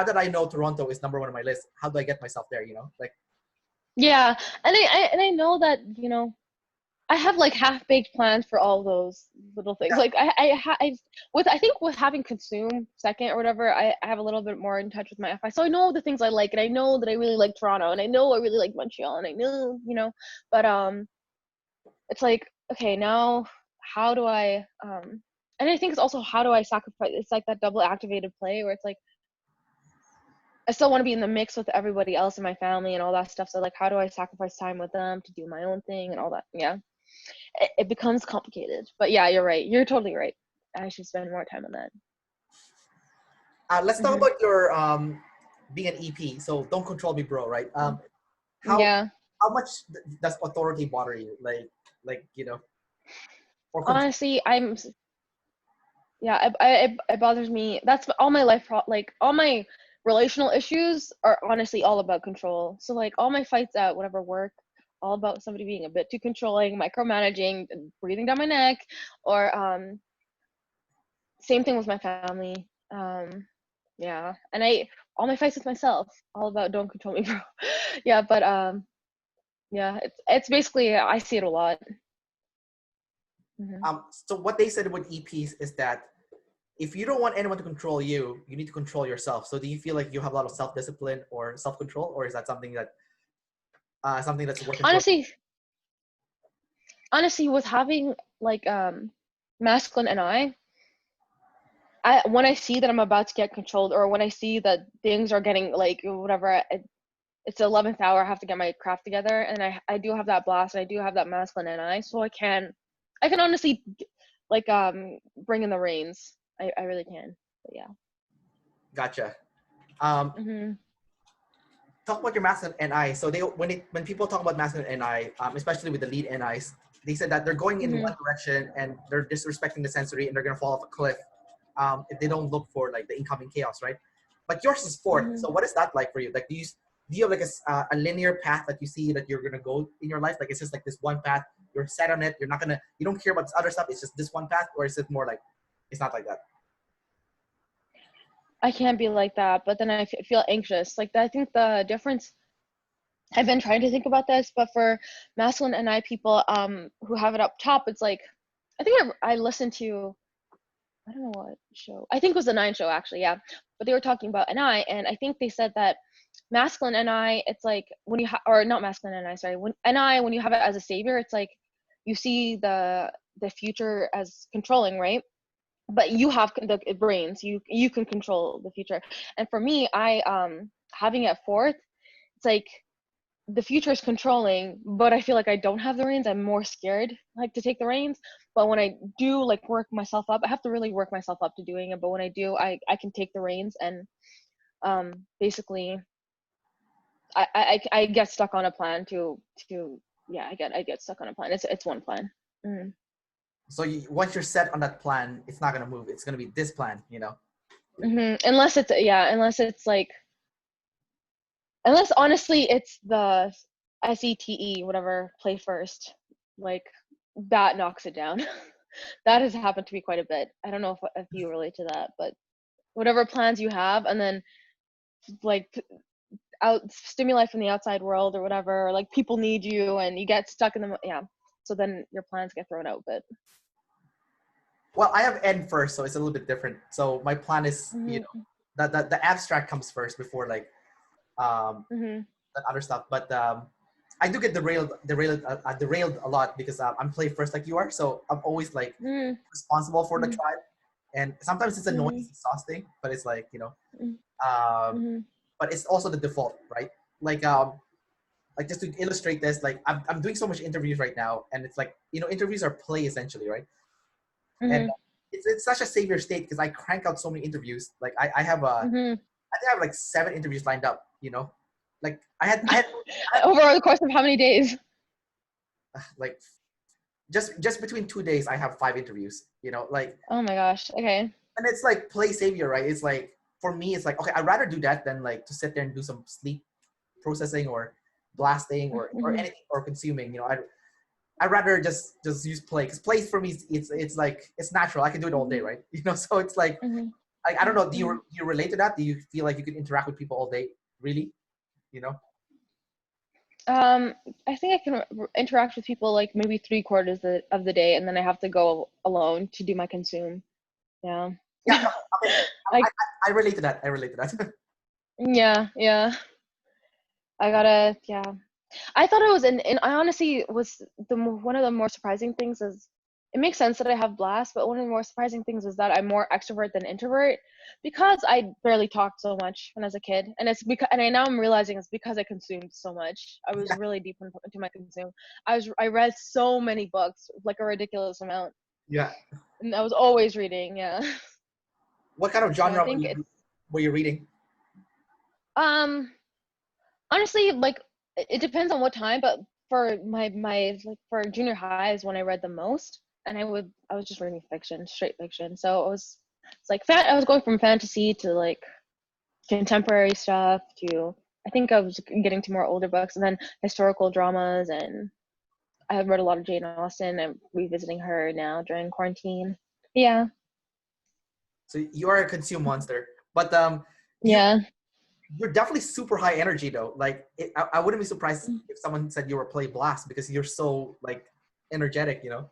that I know Toronto is number one on my list, how do I get myself there? Like Yeah, and I know that I have like half-baked plans for all those little things. Yeah. Like I think with having consume second or whatever, I have a little bit more in touch with my FI. So I know the things I like, and I know that I really like Toronto, and I know I really like Montreal, and I know, but it's like, okay, now how do I and I think it's also how do I sacrifice, it's like that double activated play where it's like I still want to be in the mix with everybody else in my family and all that stuff. So like how do I sacrifice time with them to do my own thing and all that? Yeah. It becomes complicated. But yeah, you're right. You're totally right. I should spend more time on that. Let's talk about your being an EP. So don't control me, bro. Right? How Yeah. how much does authority bother you? Like or control? Honestly, it bothers me. That's all my life. Like all my relational issues are honestly all about control. So like all my fights at whatever work, all about somebody being a bit too controlling, micromanaging, breathing down my neck, or same thing with my family. Yeah, and all my fights with myself, all about don't control me, bro. Yeah, but yeah, it's basically I see it a lot. So what they said with EPs is that if you don't want anyone to control you, you need to control yourself. So do you feel like you have a lot of self-discipline or self-control, or is that something that's working towards? Honestly, with having like masculine and when I see that I'm about to get controlled, or when I see that things are getting like whatever, it's the 11th hour, I have to get my craft together, and I do have that blast, and I do have that masculine NI, so I can honestly like bring in the reins. I really can. But yeah. Gotcha. Um, Talk about your masculine NI. So when people talk about masculine NI, especially with the lead NIs, they said that they're going in one direction and they're disrespecting the sensory and they're gonna fall off a cliff if they don't look for like the incoming chaos, right? But yours is fourth. So what is that like for you? Like, do you have like a linear path that you see that you're gonna go in your life? Like, it's just like this one path. You're set on it. You don't care about this other stuff. It's just this one path, or is it more like it's not like that? I can't be like that, but then I feel anxious. Like I think the difference, I've been trying to think about this, but for masculine NI people who have it up top, it's like I think I listened to, I don't know what show. I think it was the Nine show actually, yeah. But they were talking about NI, and I think they said that masculine NI, it's like when you or not masculine NI, sorry, when you have it as a savior, it's like you see the future as controlling, right? But you have the brains, you can control the future. And for me, I having it fourth, it's like the future is controlling, but I feel like I don't have the reins. I'm more scared like to take the reins. But when I do like work myself up, I have to really work myself up to doing it. But when I do, I can take the reins, and basically I get stuck on a plan to yeah, I get stuck on a plan. It's one plan. So once you're set on that plan, it's not gonna move. It's gonna be this plan, you know. Unless it's like, unless honestly it's the SETE, whatever, play first, like that knocks it down. That has happened to me quite a bit. I don't know if you relate to that, but whatever plans you have, and then like out stimuli from the outside world or whatever, or like people need you and you get stuck in the, yeah. So then your plans get thrown out a bit. Well, I have N first, so it's a little bit different. So my plan is, the abstract comes first before like that other stuff. But I do get derailed a lot because I'm play first like you are. So I'm always like responsible for the tribe, and sometimes it's annoying, it's exhausting, but it's like but it's also the default, right? Like just to illustrate this, like I'm doing so much interviews right now, and it's like interviews are play essentially, right? And it's such a savior state because I crank out so many interviews. Like I have I think I have like 7 interviews lined up. Like I had over the course of how many days? Like just between 2 days, I have 5 interviews. Like, oh my gosh, okay. And it's like play savior, right? It's like for me, it's like okay, I'd rather do that than like to sit there and do some sleep processing or blasting or anything or consuming. I'd rather just use play because play for me it's like it's natural. I can do it all day, right? So it's like I don't know. Do you relate to that? Do you feel like you could interact with people all day? Really? I think I can interact with people like maybe 3/4 of the day, and then I have to go alone to do my consume. Yeah. Yeah, no, okay. I I relate to that. I relate to that. yeah. I gotta yeah. I thought it was and I honestly was one of the more surprising things is it makes sense that I have blast, but one of the more surprising things is that I'm more extrovert than introvert because I barely talked so much when I was a kid, and it's because and I now I'm realizing it's because I consumed so much. I was Yeah, really deep into my consume. I read so many books, like a ridiculous amount, yeah. and I was always reading. Yeah. What kind of So I genre think it's were you reading? um honestly like it depends on what time, but for my like for junior high is when I read the most, and I was just reading fiction, straight fiction. So it's like I was going from fantasy to like contemporary stuff to I think I was getting to more older books, and then historical dramas, and I have read a lot of Jane Austen. I'm revisiting her now during quarantine. Yeah. So you are a consume monster, but you Yeah. you're definitely super high energy though. Like I wouldn't be surprised if someone said you were play blast because you're so like energetic. You know.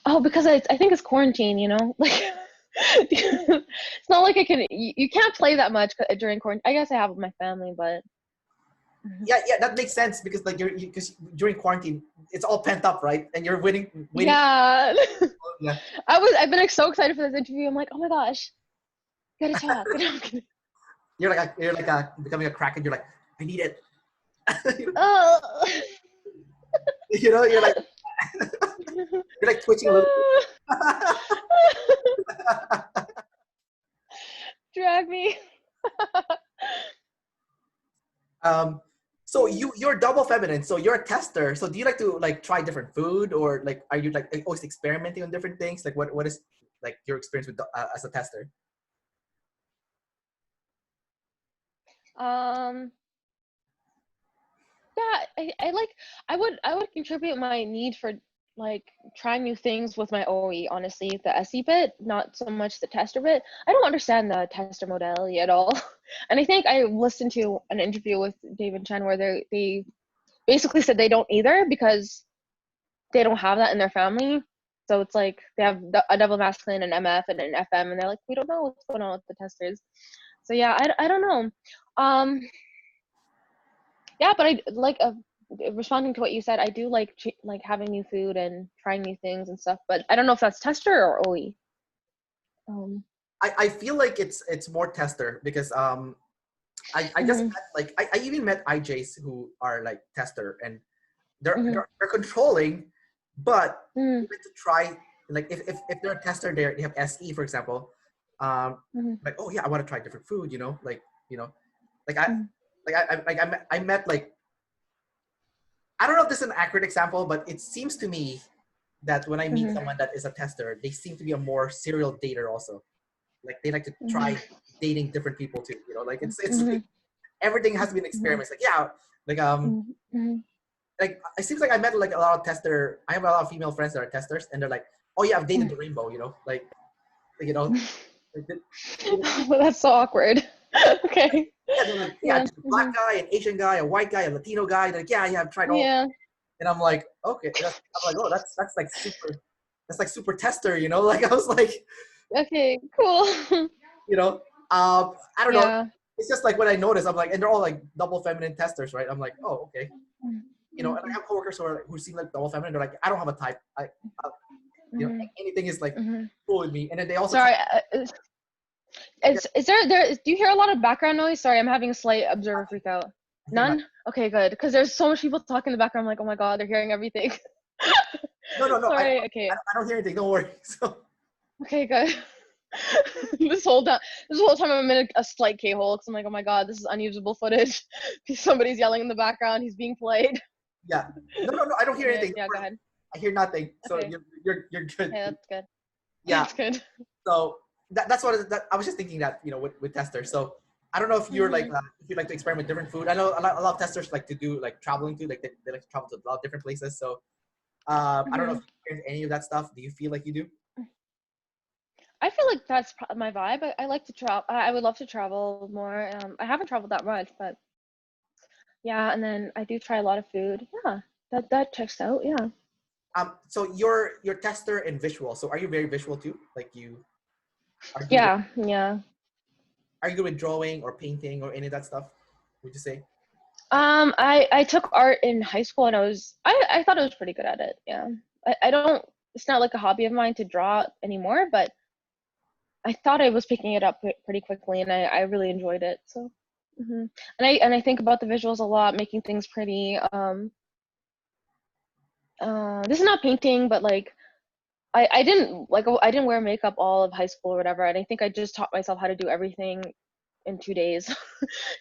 Oh, because I think it's quarantine, you know? Like it's not like I can you can't play that much during quarantine. I guess I have with my family, but Yeah, yeah, that makes sense because like because during quarantine it's all pent up, right? And you're waiting. yeah. Yeah, I've been like, so excited for this interview. I'm like, "Oh my gosh, gotta talk." you're like becoming a crack, and you're like, I need it. Oh. You know, you're like twitching a little bit. Drag me. um, so you're double feminine, so you're a tester. So do you like to like try different food, or like are you like always experimenting on different things? Like what is like your experience with as a tester? um yeah, I like I would contribute my need for like trying new things with my OE, honestly, the SE bit, not so much the tester bit. I don't understand the tester modality at all. And I think I listened to an interview with David Chen where they basically said they don't either because they don't have that in their family. So it's like they have a double masculine, an MF, and an FM, and they're like, we don't know what's going on with the testers. So yeah, I don't know. Um, yeah, but I like responding to what you said. I do like like having new food and trying new things and stuff. But I don't know if that's tester or OE. Um, I feel like it's more tester because I just mhm, met like I even met IJs who are like tester and they're mhm, they're, they're controlling, but mhm, even to try like if they're a tester there they have SE for example, um mhm, like oh yeah I want to try different food, like you know like I mhm, like I met like I don't know if this is an accurate example, but it seems to me that when I meet mhm, someone that is a tester, they seem to be a more serial dater also. Like they like to mhm, try dating different people too. Like it's like mhm, everything has been mhm, experiments. Like yeah, like mhm, mhm, like it seems like I met like a lot of tester. I have a lot of female friends that are testers, and they're like, oh yeah, I've dated mhm. the rainbow. Like, you know, like, That's so awkward. Okay. yeah, they're like yeah, Yeah. just a black guy, an Asian guy, a white guy, a Latino guy. They're like yeah, I've tried all. Yeah. And I'm like okay, I'm like oh that's like super, that's like super tester. Like I was like Okay. Cool. you know, I don't know. Yeah. It's just like when I notice, I'm like, and they're all like double feminine testers, right? I'm like, oh, okay. And I Mhm, have coworkers who seem like double feminine. They're like, I don't have a type. I mhm, anything is like mhm. cool with me. And then they also try. Sorry. Yeah, Is do you hear a lot of background noise? Sorry, I'm having a slight observer freak out. I hear not. None? Okay, good. Because there's so much people talking in the background. I'm like, oh my god, they're hearing everything. No, no, no. Sorry. Okay. I don't hear anything. Don't worry. So Okay, good. this whole time, this whole time I'm in a slight K-hole because I'm like, oh my god, this is unusable footage. Somebody's yelling in the background. He's being played. yeah, no, no, no. I don't hear Okay, anything. Don't yeah, go worry. ahead. I hear nothing. So Okay, you're good. okay, that's good. Yeah. That's good. So that's what I was just thinking that with testers. So I don't know if you're like Mhm, if you like to experiment with different food. I know a lot of testers like to do like traveling too. Like they like to travel to a lot of different places. So I don't know if mhm. you experience any of that stuff. Do you feel like you do? I feel like that's my vibe. I like to travel. I would love to travel more. I haven't traveled that much, but Yeah, and then I do try a lot of food. Yeah, that checks out. Yeah. So you're tester and visual. So are you very visual too? Like you are good with, Yeah, yeah. are you good with drawing or painting or any of that stuff? Would you say? I took art in high school and I thought I was pretty good at it. Yeah. I don't, it's not like a hobby of mine to draw anymore, but I thought I was picking it up pretty quickly and I really enjoyed it. So, and I think about the visuals a lot, making things pretty. This is not painting, but like I didn't like I didn't wear makeup all of high school or whatever, and I think I just taught myself how to do everything in 2 days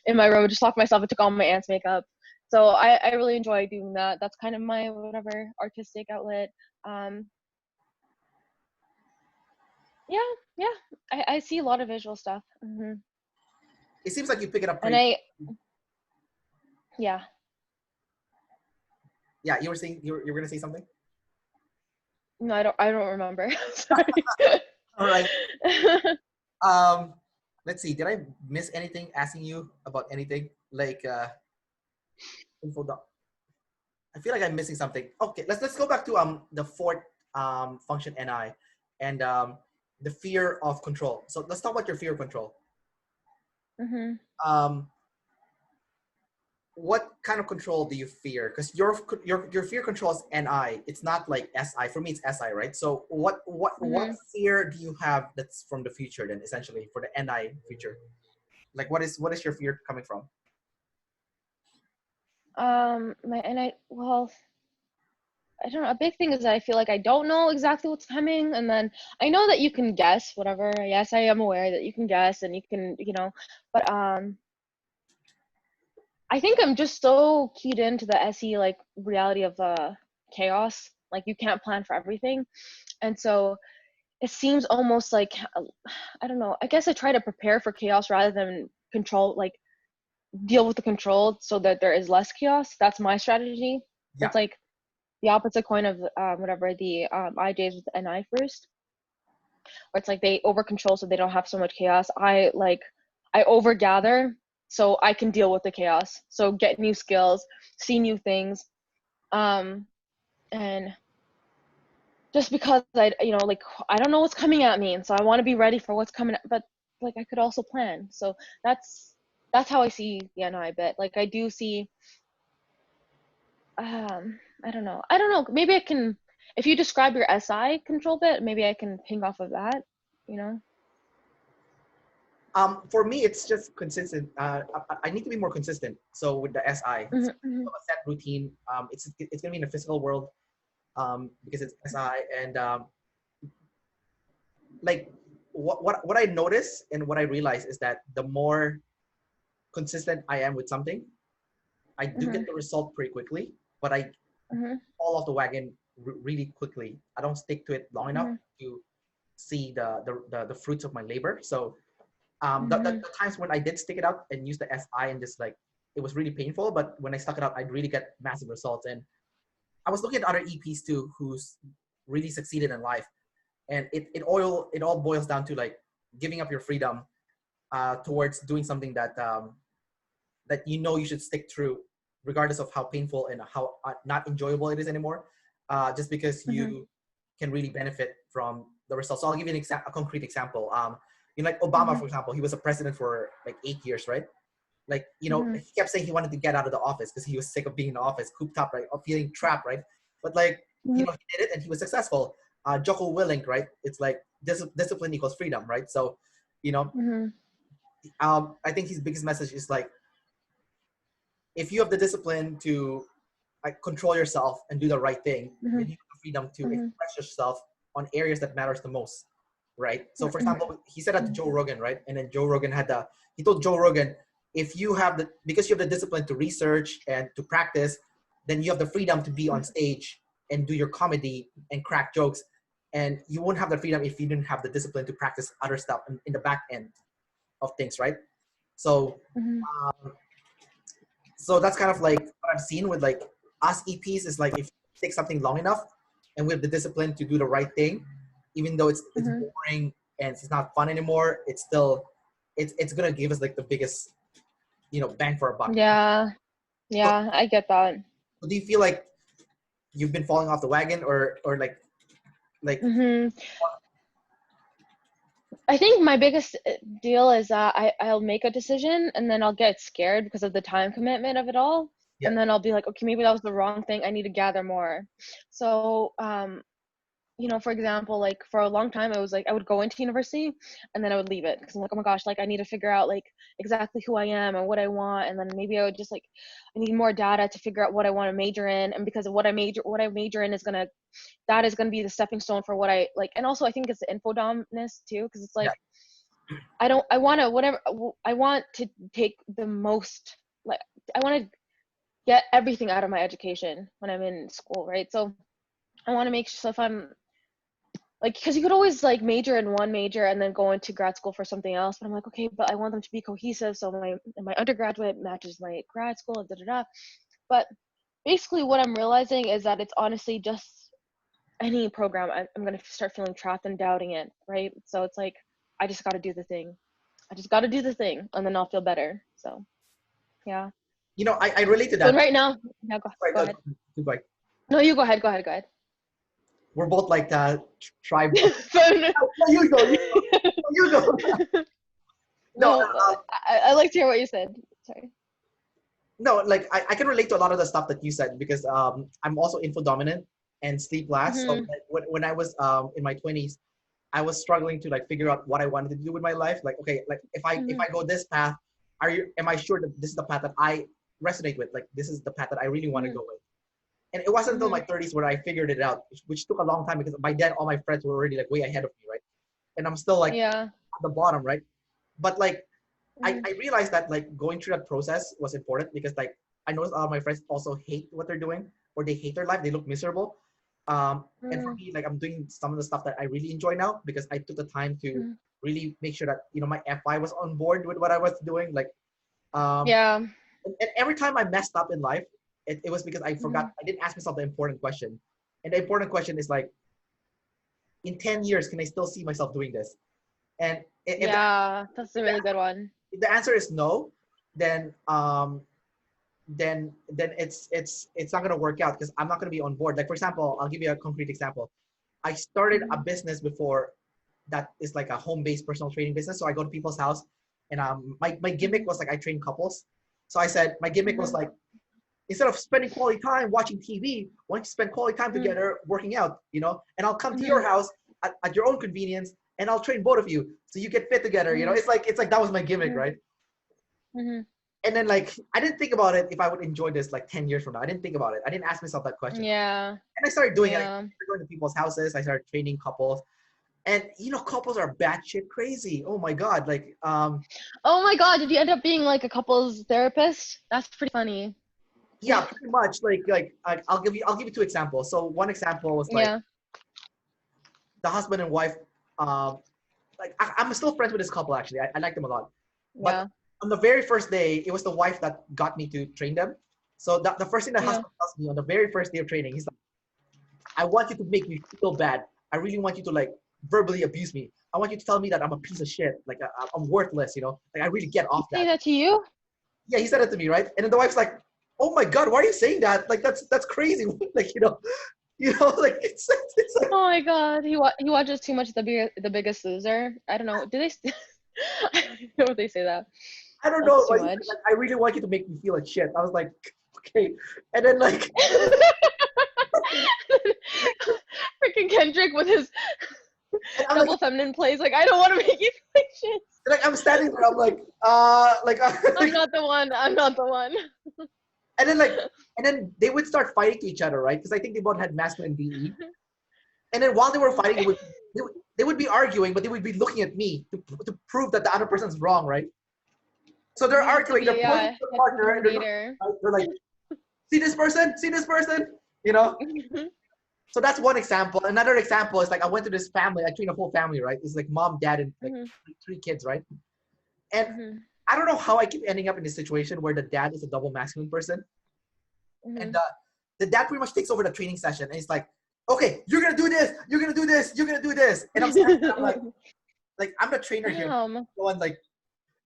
in my room. I just locked myself and took all my aunt's makeup. So I really enjoy doing that. That's kind of my whatever artistic outlet. Um, yeah, yeah. I see a lot of visual stuff. It seems like you pick it up And pretty. yeah. Yeah, you were saying you were gonna say something. No, I don't remember. Sorry. All right. Let's see. Did I miss anything? Asking you about anything like info doc. I feel like I'm missing something. Okay, let's go back to the fourth function Ni, and the fear of control. So let's talk about your fear of control. Um, what kind of control do you fear? Because your fear control is Ni. It's not like Si. For me, it's Si, right? So what fear do you have that's from the future then, essentially, for the Ni future? Like what is your fear coming from? Well, I don't know. A big thing is that I feel like I don't know exactly what's coming, and then I know that you can guess whatever. Yes, I am aware that you can guess and you can, but I think I'm just so keyed into the SE like reality of chaos. Like you can't plan for everything, and so it seems almost like I don't know. I guess I try to prepare for chaos rather than control, like deal with the control so that there is less chaos. That's my strategy. So Yeah. it's like the opposite coin of whatever the IJs with the NI first, where it's like they over control so they don't have so much chaos. I over gather so I can deal with the chaos. So get new skills, see new things, and just because like I don't know what's coming at me, and so I want to be ready for what's coming. But like I could also plan. So that's how I see the NI bit. Like I do see I don't know. Maybe I can, if you describe your SI control bit, maybe I can ping off of that, you know? For me, it's just consistent. I need to be more consistent. So with the SI, it's a set routine. It's gonna be in the physical world because it's SI, and like what I notice and what I realize is that the more consistent I am with something, I do get the result pretty quickly, but I fall off the wagon really quickly. I don't stick to it long enough to see the fruits of my labor. So the times when I did stick it out and use the SI and just like it was really painful, but when I stuck it out, I'd really get massive results. And I was looking at other EPs too who's really succeeded in life, and it all boils down to like giving up your freedom towards doing something that that you should stick through, regardless of how painful and how not enjoyable it is anymore, just because you can really benefit from the results. So I'll give you a concrete example. Like Obama, for example, he was a president for like 8 years, right? Like, he kept saying he wanted to get out of the office because he was sick of being in the office, cooped up, right? Of feeling trapped, right? But like, he did it and he was successful. Jocko Willink, right? It's like discipline equals freedom, right? So, you know, I think his biggest message is like, if you have the discipline to like control yourself and do the right thing, then you have the freedom to express yourself on areas that matters the most, right? So for example, he said that to Joe Rogan, right? And then Joe Rogan he told Joe Rogan, if you have because you have the discipline to research and to practice, then you have the freedom to be on stage and do your comedy and crack jokes. And you won't have the freedom if you didn't have the discipline to practice other stuff in the back end of things, right? So, so that's kind of like what I've seen with like us EPs is like, if you take something long enough and we have the discipline to do the right thing, even though it's boring and it's not fun anymore, it's still it's gonna give us like the biggest bang for our buck. Yeah. Yeah, I get that. So do you feel like you've been falling off the wagon, or like? I think my biggest deal is that I'll make a decision and then I'll get scared because of the time commitment of it all. Yeah. And then I'll be like, okay, maybe that was the wrong thing. I need to gather more. So, for example, like for a long time, it was like I would go into university and then I would leave it because I'm like, oh my gosh, like I need to figure out like exactly who I am and what I want, and then maybe I would just like I need more data to figure out what I want to major in, and because of what I major in is gonna be the stepping stone for what I like. And also I think it's the infodomness too, because it's like I want to take the most, like I want to get everything out of my education when I'm in school, right? So I want to make sure, so if I'm like, because you could always like major in one major and then go into grad school for something else, but I'm like, okay, but I want them to be cohesive, so my undergraduate matches my grad school, da da da. But basically what I'm realizing is that it's honestly just any program, I'm going to start feeling trapped and doubting it, right? So it's like I just got to do the thing. And then I'll feel better. So yeah. I relate to So that. right now, yeah, Sorry, go ahead. Go. No, you go ahead. Go ahead. We're both like tribe. No, You go. You go. No, I like to hear what you said. Sorry. no, like I can relate to a lot of the stuff that you said, because I'm also info dominant and sleep last. So when I was in my 20s, I was struggling to like figure out what I wanted to do with my life. Like, okay, like if I go this path, am I sure that this is the path that I resonate with? Like this is the path that I really want to go with. And it wasn't until my 30s where I figured it out, which took a long time, because by then all my friends were already like way ahead of me, right? And I'm still like at the bottom, right? But like I realized that like going through that process was important, because like I noticed a lot of my friends also hate what they're doing, or they hate their life. They look miserable. And for me, like I'm doing some of the stuff that I really enjoy now, because I took the time to really make sure that my FI was on board with what I was doing. Like, and every time I messed up in life, it was because I forgot. I didn't ask myself the important question, and the important question is like, in 10 years, can I still see myself doing this? And that's a really good one. If the answer is no, then then it's not gonna work out, because I'm not gonna be on board. Like for example, I'll give you a concrete example. I started a business before that is like a home-based personal training business. So I go to people's house, and my gimmick was like I train couples. So I said my gimmick was like, instead of spending quality time watching TV, why don't you spend quality time together working out, and I'll come to your house at your own convenience, and I'll train both of you so you get fit together. It's like that was my gimmick, right? And then like I didn't think about it if I would enjoy this like 10 years from now. I didn't think about it. I didn't ask myself that question. Yeah. And I started doing it. I started going to people's houses. I started training couples. And couples are batshit crazy. Oh my god! Like oh my god, did you end up being like a couples therapist? That's pretty funny. Yeah, pretty much. Like I'll give you two examples. So one example was like the husband and wife. Like I'm still friends with this couple actually. I like them a lot. But on the very first day, it was the wife that got me to train them. So the first thing the husband tells me on the very first day of training, he's like, I want you to make me feel bad. I really want you to like verbally abuse me. I want you to tell me that I'm a piece of shit. Like I'm worthless, Like I really get off that. He say that to you? Yeah, he said it to me, right? And then the wife's like, oh my god, why are you saying that? Like that's crazy. Like like it's like, oh my god, he watches too much The Biggest Loser. I don't know. Do they? I don't know if they say that. I don't know. Like, I really want you to make me feel like shit. I was like, okay. And then like freaking Kendrick with his double feminine plays. Like, I don't want to make you feel like shit. Like I'm standing there, I'm like, I'm not the one. And then they would start fighting to each other, right? Because I think they both had masculine BE. And then while they were fighting, they would be arguing, but they would be looking at me to prove that the other person's wrong, right? So they're arguing, they're pointing to the partner, and they're like, see this person? So that's one example. Another example is like I went to this family, I trained a whole family, right? It's like mom, dad, and like 3 kids, right? And I don't know how I keep ending up in this situation where the dad is a double masculine person. And the dad pretty much takes over the training session, and he's like, okay, you're gonna do this, you're gonna do this, you're gonna do this. And I'm like I'm the trainer here. No one like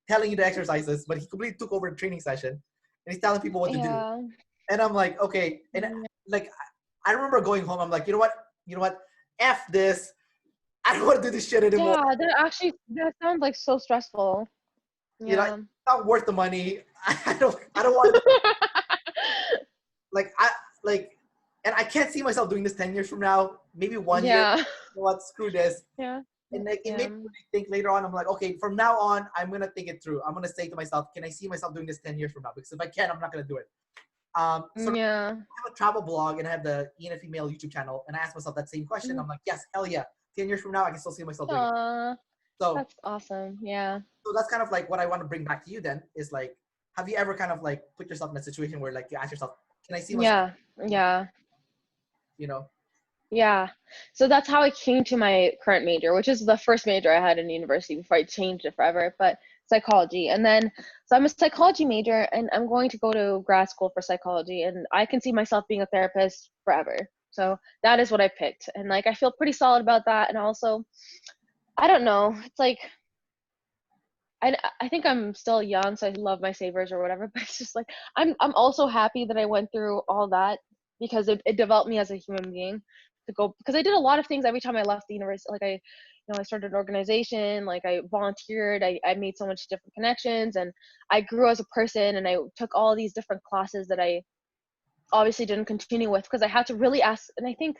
telling you the exercises, but he completely took over the training session. and he's telling people what to do. Yeah. And I'm like, okay. And like, I remember going home. I'm like, you know what? F this. I don't want to do this shit anymore. Yeah, that sounds like so stressful. You know, Yeah. it's not worth the money. I don't want to. Like and I can't see myself doing this 10 years from now. Maybe 1 year. Yeah. You know what? Screw this. Yeah. And like, it Yeah. made me think later on. I'm like, okay, from now on, I'm gonna think it through. I'm gonna say to myself, can I see myself doing this 10 years from now? Because if I can, I'm not gonna do it. So Yeah. I have a travel blog and I have the ENFP Male YouTube channel, and I ask myself that same question. I'm like, yes, hell yeah. 10 years from now, I can still see myself doing it. Aw, So that's awesome. Yeah. so that's kind of like what I want to bring back to you then is like, have you ever kind of like put yourself in a situation where like you ask yourself, can I see myself, Yeah. you know? Yeah. So that's how I came to my current major, which is the first major I had in university before I changed it forever, but psychology. And then, so I'm a psychology major and I'm going to go to grad school for psychology, and I can see myself being a therapist forever. So that is what I picked. And like, I feel pretty solid about that. And also, I don't know, it's like, I think I'm still young, so I love my savers or whatever, but it's just like, I'm also happy that I went through all that because it developed me as a human being to go, because I did a lot of things every time I left the university. Like I started an organization, like I volunteered, I made so much different connections, and I grew as a person, and I took all these different classes that I obviously didn't continue with because I had to really ask. And I think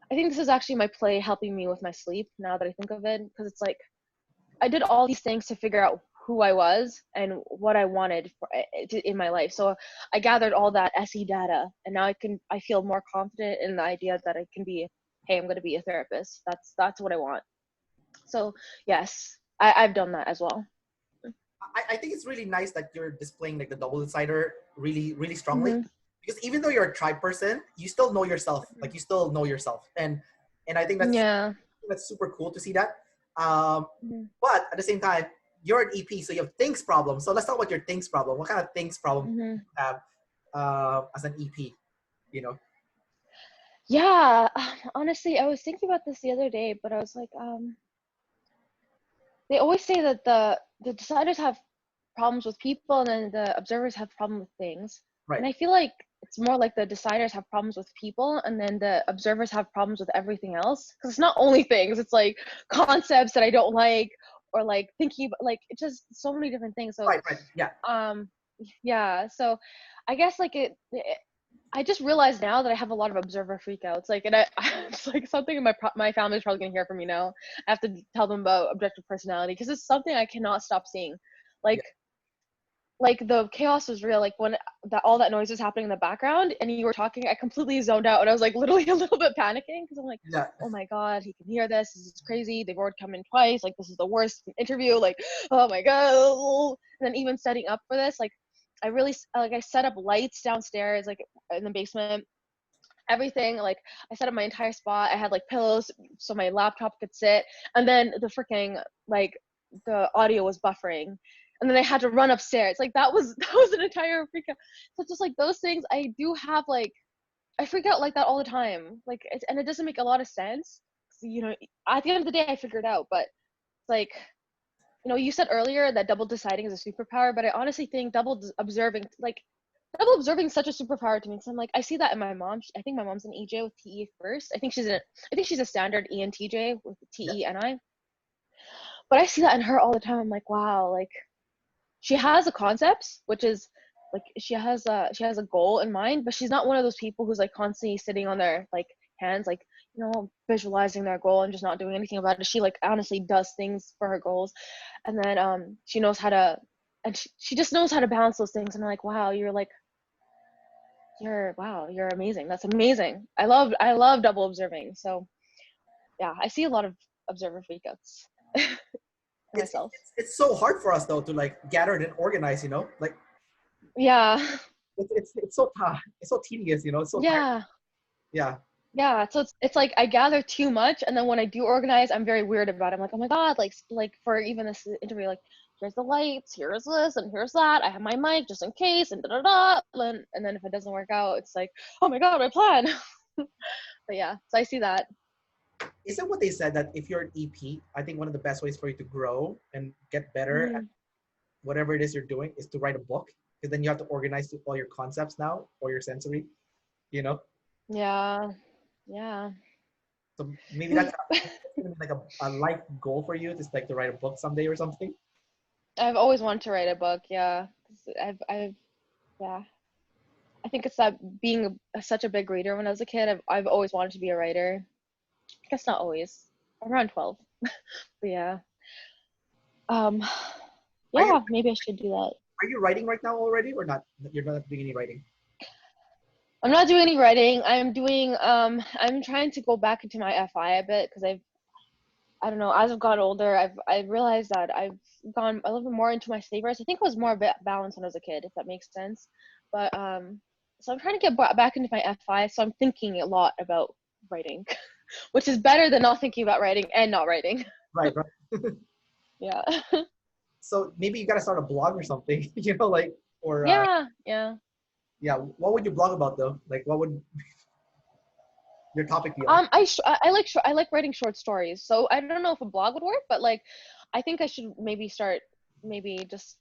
this is actually my play helping me with my sleep now that I think of it, because it's like I did all these things to figure out who I was and what I wanted in my life. So I gathered all that SE data, and now I feel more confident in the idea that I can be, hey, I'm going to be a therapist. That's what I want. So yes, I've done that as well. I think it's really nice that you're displaying like the double decider really, really strongly. Mm-hmm. Because even though you're a tribe person, you still know yourself. Like you still know yourself. And I think that's super cool to see that. But at the same time, you're an EP, so you have things problem. So let's talk about your things problem. What kind of things problem do you have as an EP? You know? Yeah, honestly, I was thinking about this the other day, but I was like, they always say that the deciders have problems with people and then the observers have problems with things. Right. And I feel like it's more like the deciders have problems with people and then the observers have problems with everything else. Because it's not only things, it's like concepts that I don't like, or like thinking about, like it's just so many different things. So Right. Yeah. Yeah, so I guess like I just realized now that I have a lot of observer freakouts. Like, and it's like something in my family's probably gonna hear from me now. I have to tell them about objective personality because it's something I cannot stop seeing. Like, like the chaos was real. Like when all that noise was happening in the background and you were talking, I completely zoned out and I was like literally a little bit panicking because I'm like, oh my god, he can hear this. This is crazy. They've already come in twice. Like this is the worst interview. Like, oh my god. And then even setting up for this, like I set up lights downstairs, like in the basement. Everything, like I set up my entire spot. I had like pillows so my laptop could sit, and then the freaking like the audio was buffering, and then I had to run upstairs. Like that was an entire freak out. So just like those things, I do have like I freak out like that all the time. Like and it doesn't make a lot of sense. You know, at the end of the day, I figured out, but it's like, you know, you said earlier that double deciding is a superpower, but I honestly think double observing is such a superpower to me. So I'm like, I see that in my mom. I think my mom's an EJ with TE first. I think she's a standard ENTJ with TE and I. But I see that in her all the time. I'm like, wow, like she has a concept, which is like she has a goal in mind, but she's not one of those people who's like constantly sitting on their like hands, like, you know, visualizing their goal and just not doing anything about it. She like honestly does things for her goals, and then she knows how to, and she just knows how to balance those things. And I'm like, wow, you're amazing. That's amazing. I love double observing. So yeah, I see a lot of observer freakouts myself. It's so hard for us though to like gather and organize, you know, like Yeah. it's so tough. It's so tedious, you know. It's so Yeah. Yeah. Yeah, so it's like I gather too much, and then when I do organize, I'm very weird about it. I'm like, oh my god, like for even this interview, like here's the lights, here's this, and here's that. I have my mic just in case, and da da da. And then if it doesn't work out, it's like, oh my god, my plan. But yeah, so I see that. Isn't what they said that if you're an EP, I think one of the best ways for you to grow and get better at whatever it is you're doing is to write a book. because then you have to organize all your concepts now or your sensory, you know. Yeah. Yeah. So maybe that's gonna be like a life goal for you, just like to write a book someday or something. I've always wanted to write a book. Yeah. Yeah. I think it's that being such a big reader when I was a kid. I've always wanted to be a writer. I guess not always. Around 12. But yeah. Um. Are you Yeah. Maybe I should do that. are you writing right now already or not? You're not doing any writing. I'm not doing any writing. I'm doing. I'm trying to go back into my FI a bit because I don't know. As I've gotten older, I realized that I've gone a little bit more into my savers. I think it was more balanced when I was a kid, if that makes sense. But so I'm trying to get back into my FI. So I'm thinking a lot about writing, which is better than not thinking about writing and not writing. Right, right. Yeah. So maybe you gotta start a blog or something, you know, like or Yeah. Yeah. yeah. What would you blog about though? Like, what would your topic be on? I like writing short stories. So I don't know if a blog would work, but like, I think I should maybe start maybe just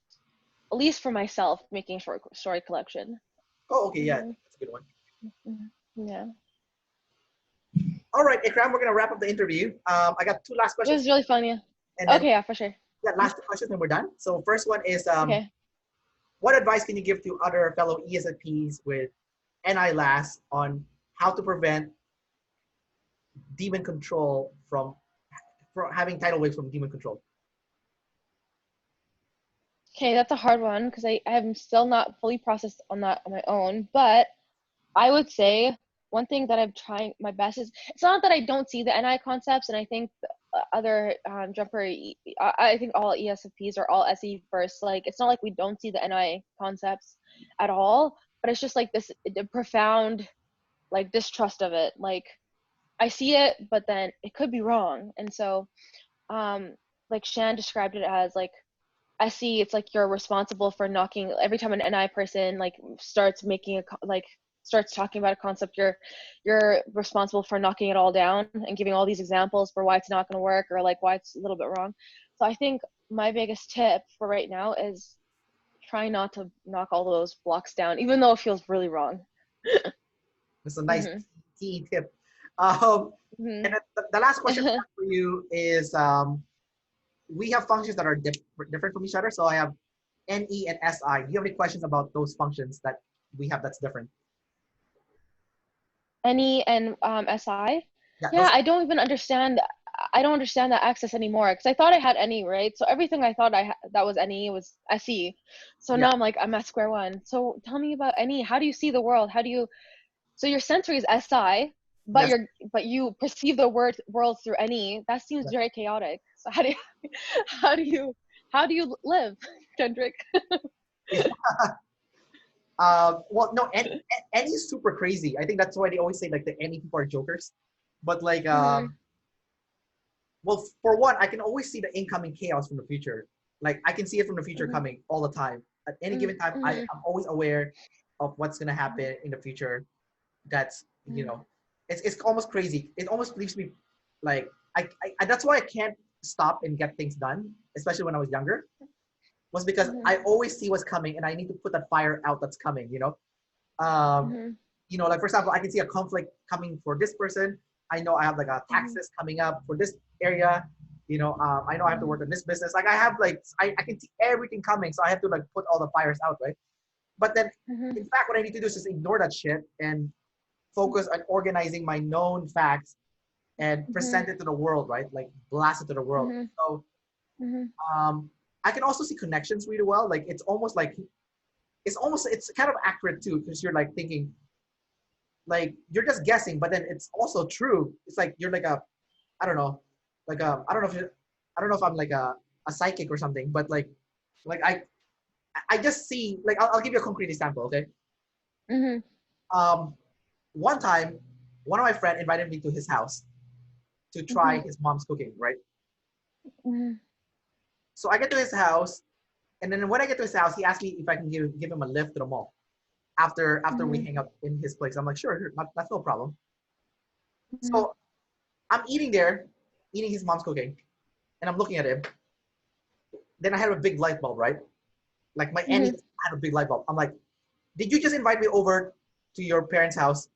at least for myself making a short story collection. Oh, okay, yeah, Hmm. that's a good one. Yeah. All right, Ikram, we're gonna wrap up the interview. I got two last It questions, was really fun, yeah. and then Okay, yeah, for sure. yeah, last two questions, and we're done. So first one is, Okay. what advice can you give to other fellow ESFPs with NI last on how to prevent demon control from having tidal waves from demon control? Okay, that's a hard one because I'm still not fully processed on that on my own. But I would say one thing that I'm trying my best is it's not that I don't see the NI concepts, and I think other I think all ESFPs are all SE first. Like it's not like we don't see the NI concepts at all, but it's just like this profound like distrust of it. Like I see it, but then it could be wrong, and so um like Shan described it as like I see it's like you're responsible for knocking every time an NI person like starts making like starts talking about a concept, you're responsible for knocking it all down and giving all these examples for why it's not going to work or like why it's a little bit wrong. So I think my biggest tip for right now is try not to knock all those blocks down, even though it feels really wrong. That's a nice Hmm. key tip. Um, Hmm. and then the last question I have for you is, we have functions that are different from each other. So I have NE and SI. Do you have any questions about those functions that we have that's different? NE and SI. Yeah, Yeah, those. I don't even understand. I don't understand that access anymore because I thought I had NE, right? So everything I thought that was NE was SE. So Yeah, now I'm at square one. So tell me about NE. How do you see the world? How do you? So your sensory is SI, yes. but you perceive the world through NE. That seems very chaotic. So how do you, how do you how do you live, Kendrick? Yeah. Well, no, Any is super crazy. I think that's why they always say like the Any people are jokers. But like, Hmm. well, for one, I can always see the incoming chaos from the future. Like I can see it from the future Hmm. coming all the time. At any given time, Hmm. I'm always aware of what's gonna happen in the future. That's Hmm. it's almost crazy. It almost leaves me like that's why I can't stop and get things done, especially when I was younger. Was because Hmm. I always see what's coming and I need to put that fire out that's coming. Um, Hmm. like for example, I can see a conflict coming for this person. I know I have like a Hmm. taxes coming up for this area. I know I have to work on this business. Like I have like I can see everything coming, so I have to like put all the fires out, right? But then, Hmm. in fact, what I need to do is just ignore that shit and focus on organizing my known facts and Hmm. present it to the world, right? Like blast it to the world. Hmm. So Hmm. um, I can also see connections really well. Like it's kind of accurate too because you're like thinking like you're just guessing, but then it's also true. It's like you're like a I don't know, like I don't know if I'm like a psychic or something, but like I just see like I'll give you a concrete example, okay? Hmm. Um, one time, one of my friend invited me to his house to try Hmm. his mom's cooking, right? Hmm. So I get to his house, and then when I get to his house, he asked me if I can give him a lift to the mall after we Hmm. hang out in his place. I'm like, sure, that's no problem. Hmm. So I'm eating there, eating his mom's cooking, and I'm looking at him. Then I have a big light bulb, right? Like my NE had a big light bulb. I'm like, did you just invite me over to your parents' house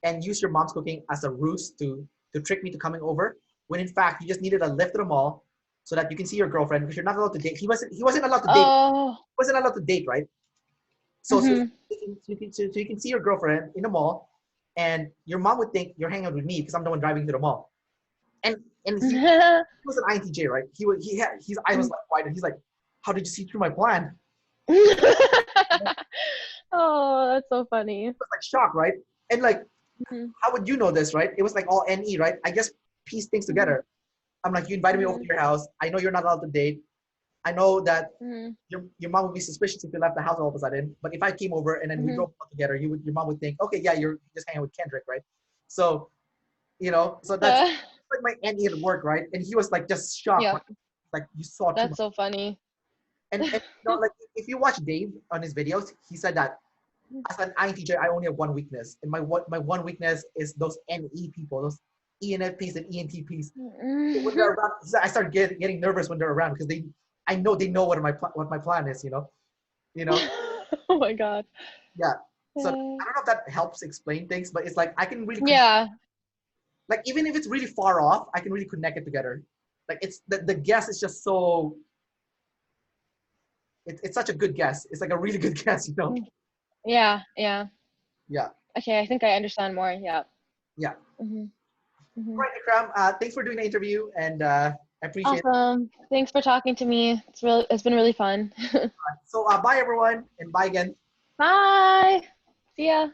and use your mom's cooking as a ruse to trick me to coming over? When in fact you just needed a lift to the mall so that you can see your girlfriend because you're not allowed to date. He wasn't allowed to date. Oh. He wasn't allowed to date, right? So you can see your girlfriend in the mall, and your mom would think you're hanging out with me because I'm the one driving to the mall. And he was an INTJ, right? His eye was like wide, and he's like, "How did you see through my plan?" Oh, that's so funny. It was like shock, right? And like, how would you know this, right? It was like all NE, right? I just piece things together. I'm like, you invited me over to your house. I know you're not allowed to date. I know that your mom would be suspicious if you left the house all of a sudden. But if I came over and then we drove together, your mom would think, okay, yeah, you're just hanging with Kendrick, right? So, so that's like my NE at work, right? And he was like just shocked. Yeah. Right? Like you saw too much. That's so funny. And like if you watch Dave on his videos, he said that as an INTJ, I only have one weakness, and my one weakness is those NE people, those ENFPs and ENTPs. When they're around, I start getting nervous when they're around because I know they know what my plan is, Oh my god. Yeah. So I don't know if that helps explain things, but it's like I can really like even if it's really far off, I can really connect it together. Like it's the guess is just so it's such a good guess. It's like a really good guess, Yeah. Yeah. Okay, I think I understand more. Yeah. Yeah. Right, Ikraam. Thanks for doing the interview, and I appreciate it. Awesome. Thanks for talking to me. It's been really fun. So bye everyone, and bye again. Bye. See ya.